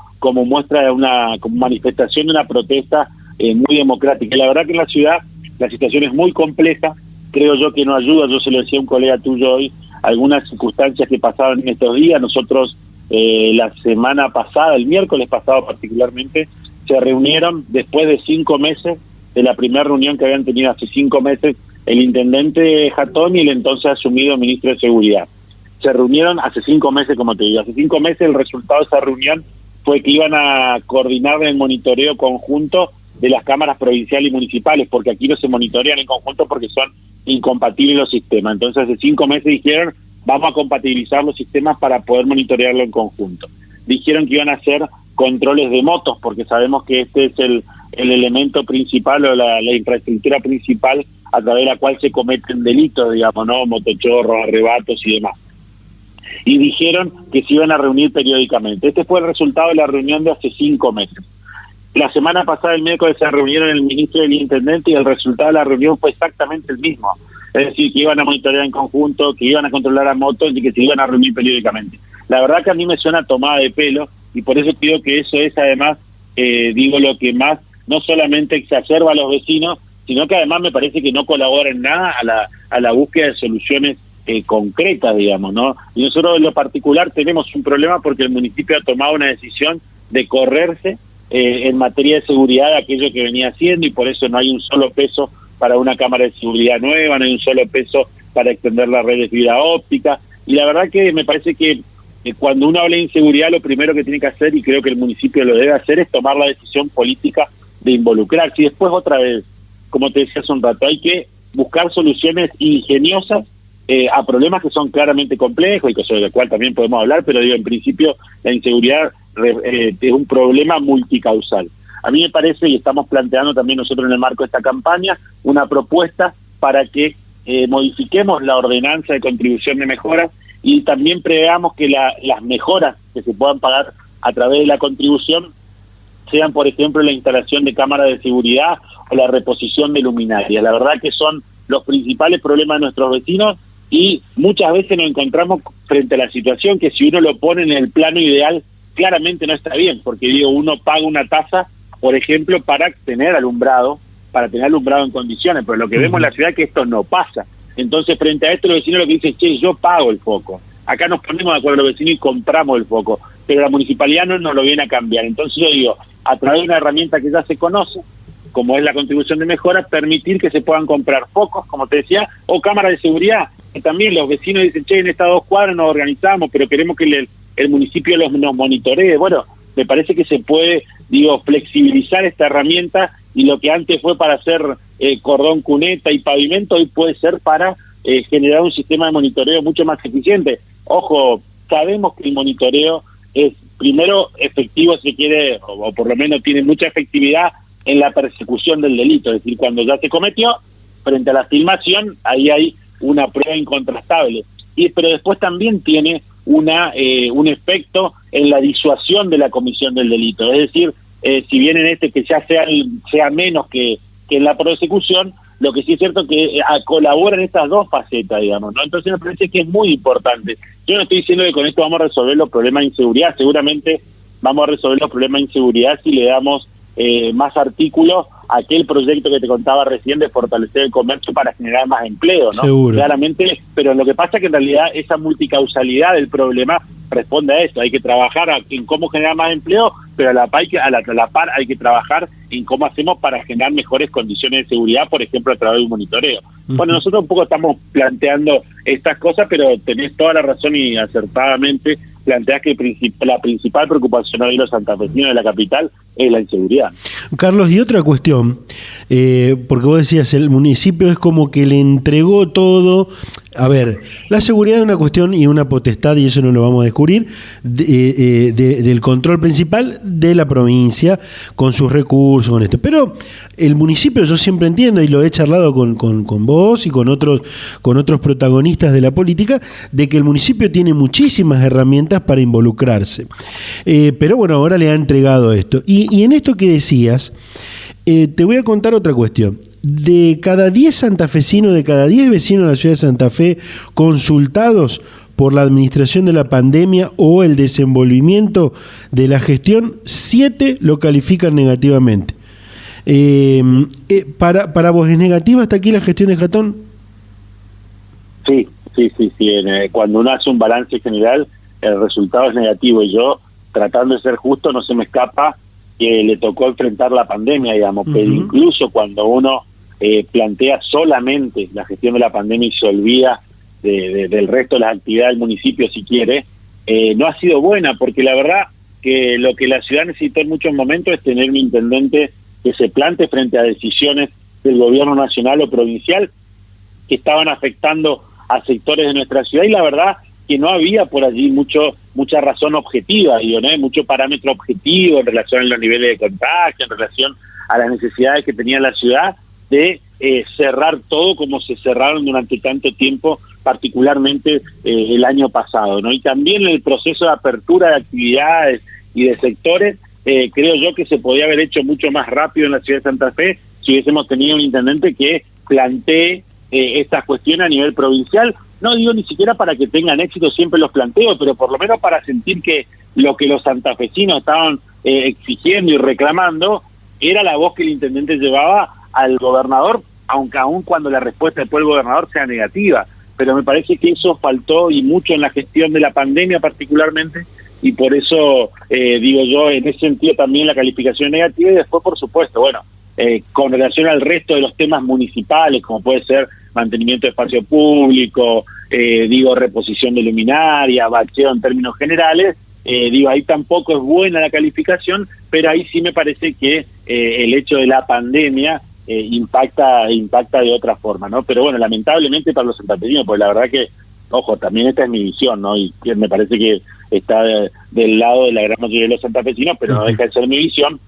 Speaker 5: muestra de como manifestación de una protesta muy democrática. Y la verdad que en la ciudad la situación es muy compleja, creo yo que no ayuda, yo se lo decía a un colega tuyo hoy, algunas circunstancias que pasaban en estos días. Nosotros la semana pasada, el miércoles pasado particularmente, se reunieron después de 5 meses de la primera reunión que habían tenido hace 5 meses el intendente Jatón y el entonces asumido ministro de Seguridad. Se reunieron hace 5 meses, como te digo. Hace 5 meses el resultado de esa reunión fue que iban a coordinar el monitoreo conjunto de las cámaras provinciales y municipales, porque aquí no se monitorean en conjunto porque son incompatibles los sistemas. Entonces hace 5 meses dijeron, vamos a compatibilizar los sistemas para poder monitorearlo en conjunto. Dijeron que iban a hacer controles de motos, porque sabemos que este es el elemento principal o la infraestructura principal a través de la cual se cometen delitos, digamos, ¿no? Motochorros, arrebatos y demás. Y dijeron que se iban a reunir periódicamente. Este fue el resultado de la reunión de hace 5 meses. La semana pasada, el miércoles, se reunieron el ministro y el intendente y el resultado de la reunión fue exactamente el mismo. Es decir, que iban a monitorear en conjunto, que iban a controlar a motos y que se iban a reunir periódicamente. La verdad que a mí me suena tomada de pelo y por eso digo que eso es además, digo, lo que más no solamente exacerba a los vecinos, sino que además me parece que no colabora en nada a la búsqueda de soluciones concretas, digamos, ¿no? Y nosotros en lo particular tenemos un problema porque el municipio ha tomado una decisión de correrse en materia de seguridad de aquello que venía haciendo y por eso no hay un solo peso para una cámara de seguridad nueva, no hay un solo peso para extender la red de fibra óptica. Y la verdad que me parece que cuando uno habla de inseguridad, lo primero que tiene que hacer, y creo que el municipio lo debe hacer, es tomar la decisión política de involucrarse. Y después, otra vez, como te decía hace un rato, hay que buscar soluciones ingeniosas a problemas que son claramente complejos y sobre los cuales también podemos hablar, pero digo, en principio la inseguridad es un problema multicausal. A mí me parece, y estamos planteando también nosotros en el marco de esta campaña, una propuesta para que modifiquemos la ordenanza de contribución de mejoras y también preveamos que las mejoras que se puedan pagar a través de la contribución sean, por ejemplo, la instalación de cámaras de seguridad o la reposición de luminarias. La verdad que son los principales problemas de nuestros vecinos y muchas veces nos encontramos frente a la situación que si uno lo pone en el plano ideal, claramente no está bien, porque digo, uno paga una tasa, por ejemplo, para tener alumbrado en condiciones, pero lo que vemos en la ciudad es que esto no pasa. Entonces, frente a esto, los vecinos lo que dicen, che, yo pago el foco. Acá nos ponemos de acuerdo los vecinos y compramos el foco, pero la municipalidad no nos lo viene a cambiar. Entonces yo digo, a través de una herramienta que ya se conoce, como es la contribución de mejora, permitir que se puedan comprar focos, como te decía, o cámaras de seguridad, que también los vecinos dicen, che, en estas 2 cuadras nos organizamos, pero queremos que el municipio nos monitoree. Bueno, me parece que se puede, digo, flexibilizar esta herramienta y lo que antes fue para hacer cordón cuneta y pavimento, hoy puede ser para generar un sistema de monitoreo mucho más eficiente. Ojo, sabemos que el monitoreo es, primero, efectivo si quiere, o por lo menos tiene mucha efectividad en la persecución del delito, es decir, cuando ya se cometió, frente a la filmación, ahí hay una prueba incontrastable. Pero después también tiene un efecto en la disuasión de la comisión del delito, es decir, si bien en que ya sea menos que en la persecución, lo que sí es cierto que colaboran estas 2 facetas, digamos, ¿no? Entonces me parece que es muy importante. Yo no estoy diciendo que con esto vamos a resolver los problemas de inseguridad, seguramente vamos a resolver los problemas de inseguridad si le damos más artículos a aquel proyecto que te contaba recién de fortalecer el comercio para generar más empleo, ¿no?
Speaker 1: Seguro.
Speaker 5: Claramente, pero lo que pasa es que en realidad esa multicausalidad del problema responde a esto. Hay que trabajar en cómo generar más empleo, pero a la par hay que trabajar en cómo hacemos para generar mejores condiciones de seguridad, por ejemplo, a través de un monitoreo. Bueno, nosotros un poco estamos planteando estas cosas, pero tenés toda la razón y acertadamente planteás que la principal preocupación hoy de los santafesinos de la capital es la inseguridad.
Speaker 1: Carlos, y otra cuestión, porque vos decías, el municipio es como que le entregó todo. A ver, la seguridad es una cuestión y una potestad, y eso no lo vamos a descubrir, del control principal de la provincia, con sus recursos, con esto. Pero el municipio, yo siempre entiendo, y lo he charlado con vos y con otros protagonistas de la política, de que el municipio tiene muchísimas herramientas para involucrarse. Pero bueno, ahora le ha entregado esto. Y en esto que decías, te voy a contar otra cuestión. De cada 10 santafesinos, de cada 10 vecinos de la ciudad de Santa Fe consultados por la administración de la pandemia o el desenvolvimiento de la gestión, 7 lo califican negativamente. ¿Para vos es negativa hasta aquí la gestión de Jatón?
Speaker 5: Sí, Sí. Cuando uno hace un balance general, el resultado es negativo. Y yo, tratando de ser justo, no se me escapa que le tocó enfrentar la pandemia, digamos. Pero incluso cuando uno plantea solamente la gestión de la pandemia y se olvida del resto de las actividades del municipio, si quiere, no ha sido buena, porque la verdad que lo que la ciudad necesitó en muchos momentos es tener un intendente que se plante frente a decisiones del gobierno nacional o provincial que estaban afectando a sectores de nuestra ciudad, y la verdad que no había por allí mucha razón objetiva, digo, ¿no? Mucho parámetro objetivo en relación a los niveles de contagio, en relación a las necesidades que tenía la ciudad de cerrar todo como se cerraron durante tanto tiempo, particularmente el año pasado, ¿no? Y también en el proceso de apertura de actividades y de sectores, creo yo que se podía haber hecho mucho más rápido en la ciudad de Santa Fe si hubiésemos tenido un intendente que plantee estas cuestiones a nivel provincial. No digo ni siquiera para que tengan éxito, siempre los planteo, pero por lo menos para sentir que lo que los santafesinos estaban exigiendo y reclamando era la voz que el intendente llevaba al gobernador, aun cuando la respuesta después del gobernador sea negativa. Pero me parece que eso faltó, y mucho en la gestión de la pandemia particularmente, y por eso digo yo, en ese sentido también la calificación negativa. Y después, por supuesto, bueno, con relación al resto de los temas municipales, como puede ser mantenimiento de espacio público, reposición de luminaria, bacheo en términos generales, ahí tampoco es buena la calificación, pero ahí sí me parece que el hecho de la pandemia impacta de otra forma, ¿no? Pero bueno, lamentablemente para los santafesinos, pues la verdad que, ojo, también esta es mi visión, ¿no? Y que me parece que está del lado de la gran mayoría de los santafesinos, pero no deja de ser mi visión.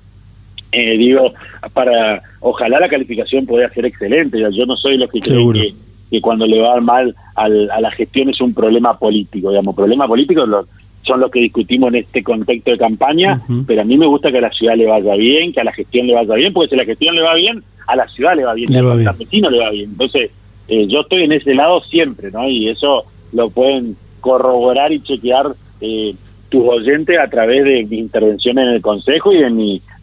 Speaker 5: Ojalá la calificación pueda ser excelente. Yo no soy de los que creen que cuando le va mal a la gestión es un problema político, digamos. Problemas políticos son los que discutimos en este contexto de campaña, pero a mí me gusta que a la ciudad le vaya bien, que a la gestión le vaya bien, porque si la gestión le va bien, a la ciudad le va bien, al santafesino le va bien. Entonces, yo estoy en ese lado siempre, ¿no? Y eso lo pueden corroborar y chequear tus oyentes a través de mi intervención en el Consejo y de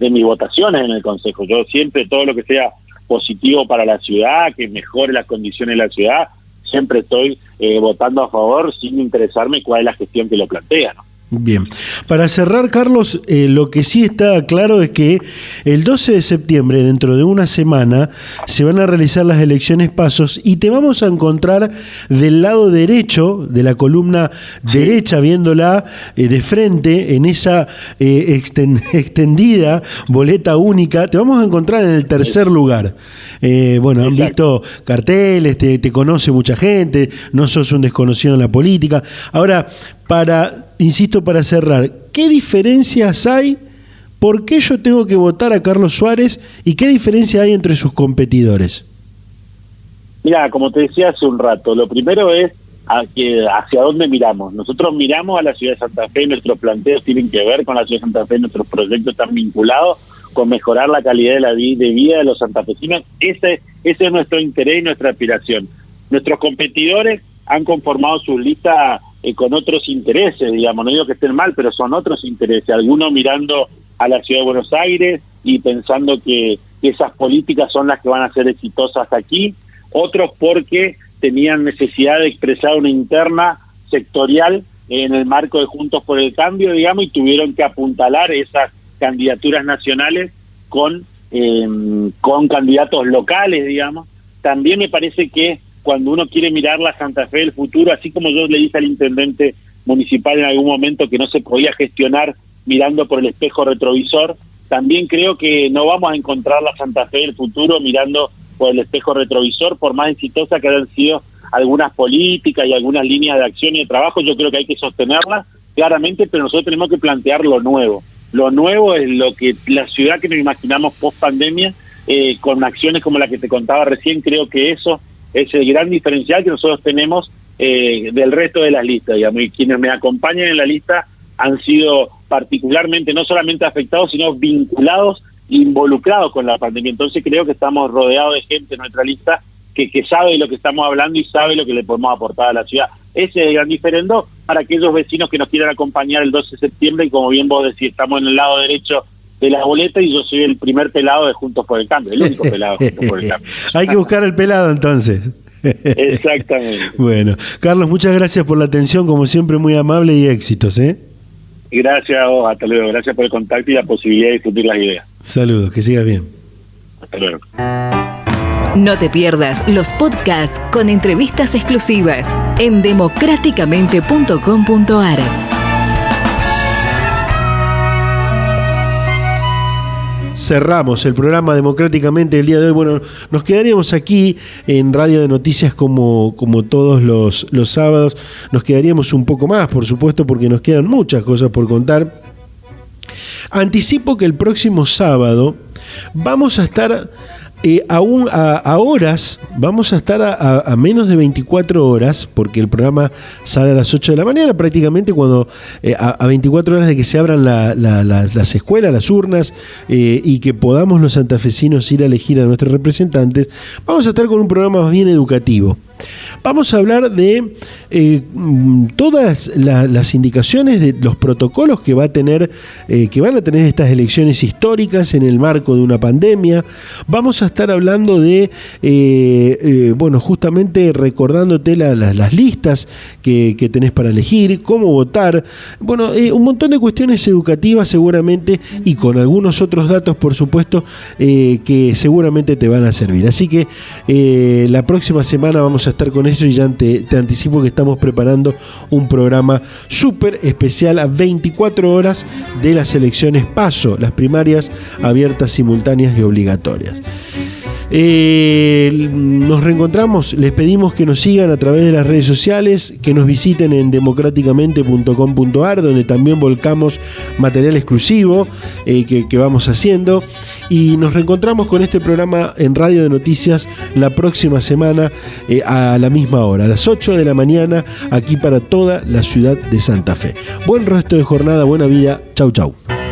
Speaker 5: mis votaciones en el Consejo. Yo siempre, todo lo que sea positivo para la ciudad, que mejore las condiciones de la ciudad, siempre estoy votando a favor, sin interesarme cuál es la gestión que lo plantea, ¿no?
Speaker 1: Bien. Para cerrar, Carlos, lo que sí está claro es que el 12 de septiembre, dentro de una semana, se van a realizar las elecciones PASO y te vamos a encontrar del lado derecho de la columna derecha, viéndola de frente, en esa extendida boleta única, te vamos a encontrar en el tercer lugar. Han visto carteles, te conoce mucha gente, no sos un desconocido en la política. Ahora, para cerrar, ¿qué diferencias hay? ¿Por qué yo tengo que votar a Carlos Suárez? ¿Y qué diferencia hay entre sus competidores?
Speaker 5: Mira, como te decía hace un rato, lo primero es hacia dónde miramos. Nosotros miramos a la ciudad de Santa Fe, nuestros planteos tienen que ver con la ciudad de Santa Fe, nuestros proyectos están vinculados con mejorar la calidad de vida de los santafesinos. Ese es nuestro interés y nuestra aspiración. Nuestros competidores han conformado sus listas con otros intereses, digamos, no digo que estén mal, pero son otros intereses, algunos mirando a la ciudad de Buenos Aires y pensando que esas políticas son las que van a ser exitosas aquí, otros porque tenían necesidad de expresar una interna sectorial en el marco de Juntos por el Cambio, digamos, y tuvieron que apuntalar esas candidaturas nacionales con candidatos locales, digamos. También me parece que cuando uno quiere mirar la Santa Fe del futuro, así como yo le dije al intendente municipal en algún momento que no se podía gestionar mirando por el espejo retrovisor, también creo que no vamos a encontrar la Santa Fe del futuro mirando por el espejo retrovisor, por más exitosa que hayan sido algunas políticas y algunas líneas de acción y de trabajo. Yo creo que hay que sostenerlas claramente, pero nosotros tenemos que plantear lo nuevo. Lo nuevo es lo que la ciudad que nos imaginamos post pandemia, con acciones como la que te contaba recién. Creo que eso es el gran diferencial que nosotros tenemos del resto de las listas, digamos, y quienes me acompañan en la lista han sido particularmente no solamente afectados, sino vinculados, involucrados con la pandemia. Entonces creo que estamos rodeados de gente en nuestra lista que sabe de lo que estamos hablando y sabe lo que le podemos aportar a la ciudad. Ese es el gran diferendo para aquellos vecinos que nos quieran acompañar el 12 de septiembre, y como bien vos decís, estamos en el lado derecho de la boleta y yo soy el primer pelado de Juntos por el Cambio, el único pelado de Juntos por el Cambio.
Speaker 1: Hay que buscar el pelado entonces.
Speaker 5: Exactamente.
Speaker 1: Bueno, Carlos, muchas gracias por la atención, como siempre muy amable y éxitos, ¿eh?
Speaker 5: Gracias a vos, hasta luego. Gracias por el contacto y la posibilidad de discutir las ideas.
Speaker 1: Saludos, que sigas bien.
Speaker 5: Hasta luego.
Speaker 2: No te pierdas los podcasts con entrevistas exclusivas en democráticamente.com.ar.
Speaker 1: Cerramos el programa Democráticamente el día de hoy. Bueno, nos quedaríamos aquí en Radio de Noticias como todos los sábados. Nos quedaríamos un poco más, por supuesto, porque nos quedan muchas cosas por contar. Anticipo que el próximo sábado vamos a estar a horas, vamos a estar a menos de 24 horas, porque el programa sale a las 8 de la mañana, prácticamente cuando a 24 horas de que se abran las escuelas, las urnas, y que podamos los santafesinos ir a elegir a nuestros representantes. Vamos a estar con un programa más bien educativo. Vamos a hablar de todas las indicaciones de los protocolos que van a tener estas elecciones históricas en el marco de una pandemia. Vamos a estar hablando de, justamente recordándote las listas que tenés para elegir, cómo votar. Bueno, un montón de cuestiones educativas seguramente y con algunos otros datos, por supuesto, que seguramente te van a servir. Así que la próxima semana vamos a estar con esto y ya te anticipo que estamos preparando un programa súper especial a 24 horas de las elecciones PASO, las primarias abiertas, simultáneas y obligatorias. Nos reencontramos, les pedimos que nos sigan a través de las redes sociales, que nos visiten en democráticamente.com.ar, donde también volcamos material exclusivo que vamos haciendo, y nos reencontramos con este programa en Radio de Noticias la próxima semana a la misma hora, a las 8 de la mañana, aquí para toda la ciudad de Santa Fe. Buen resto de jornada, buena vida, chau chau.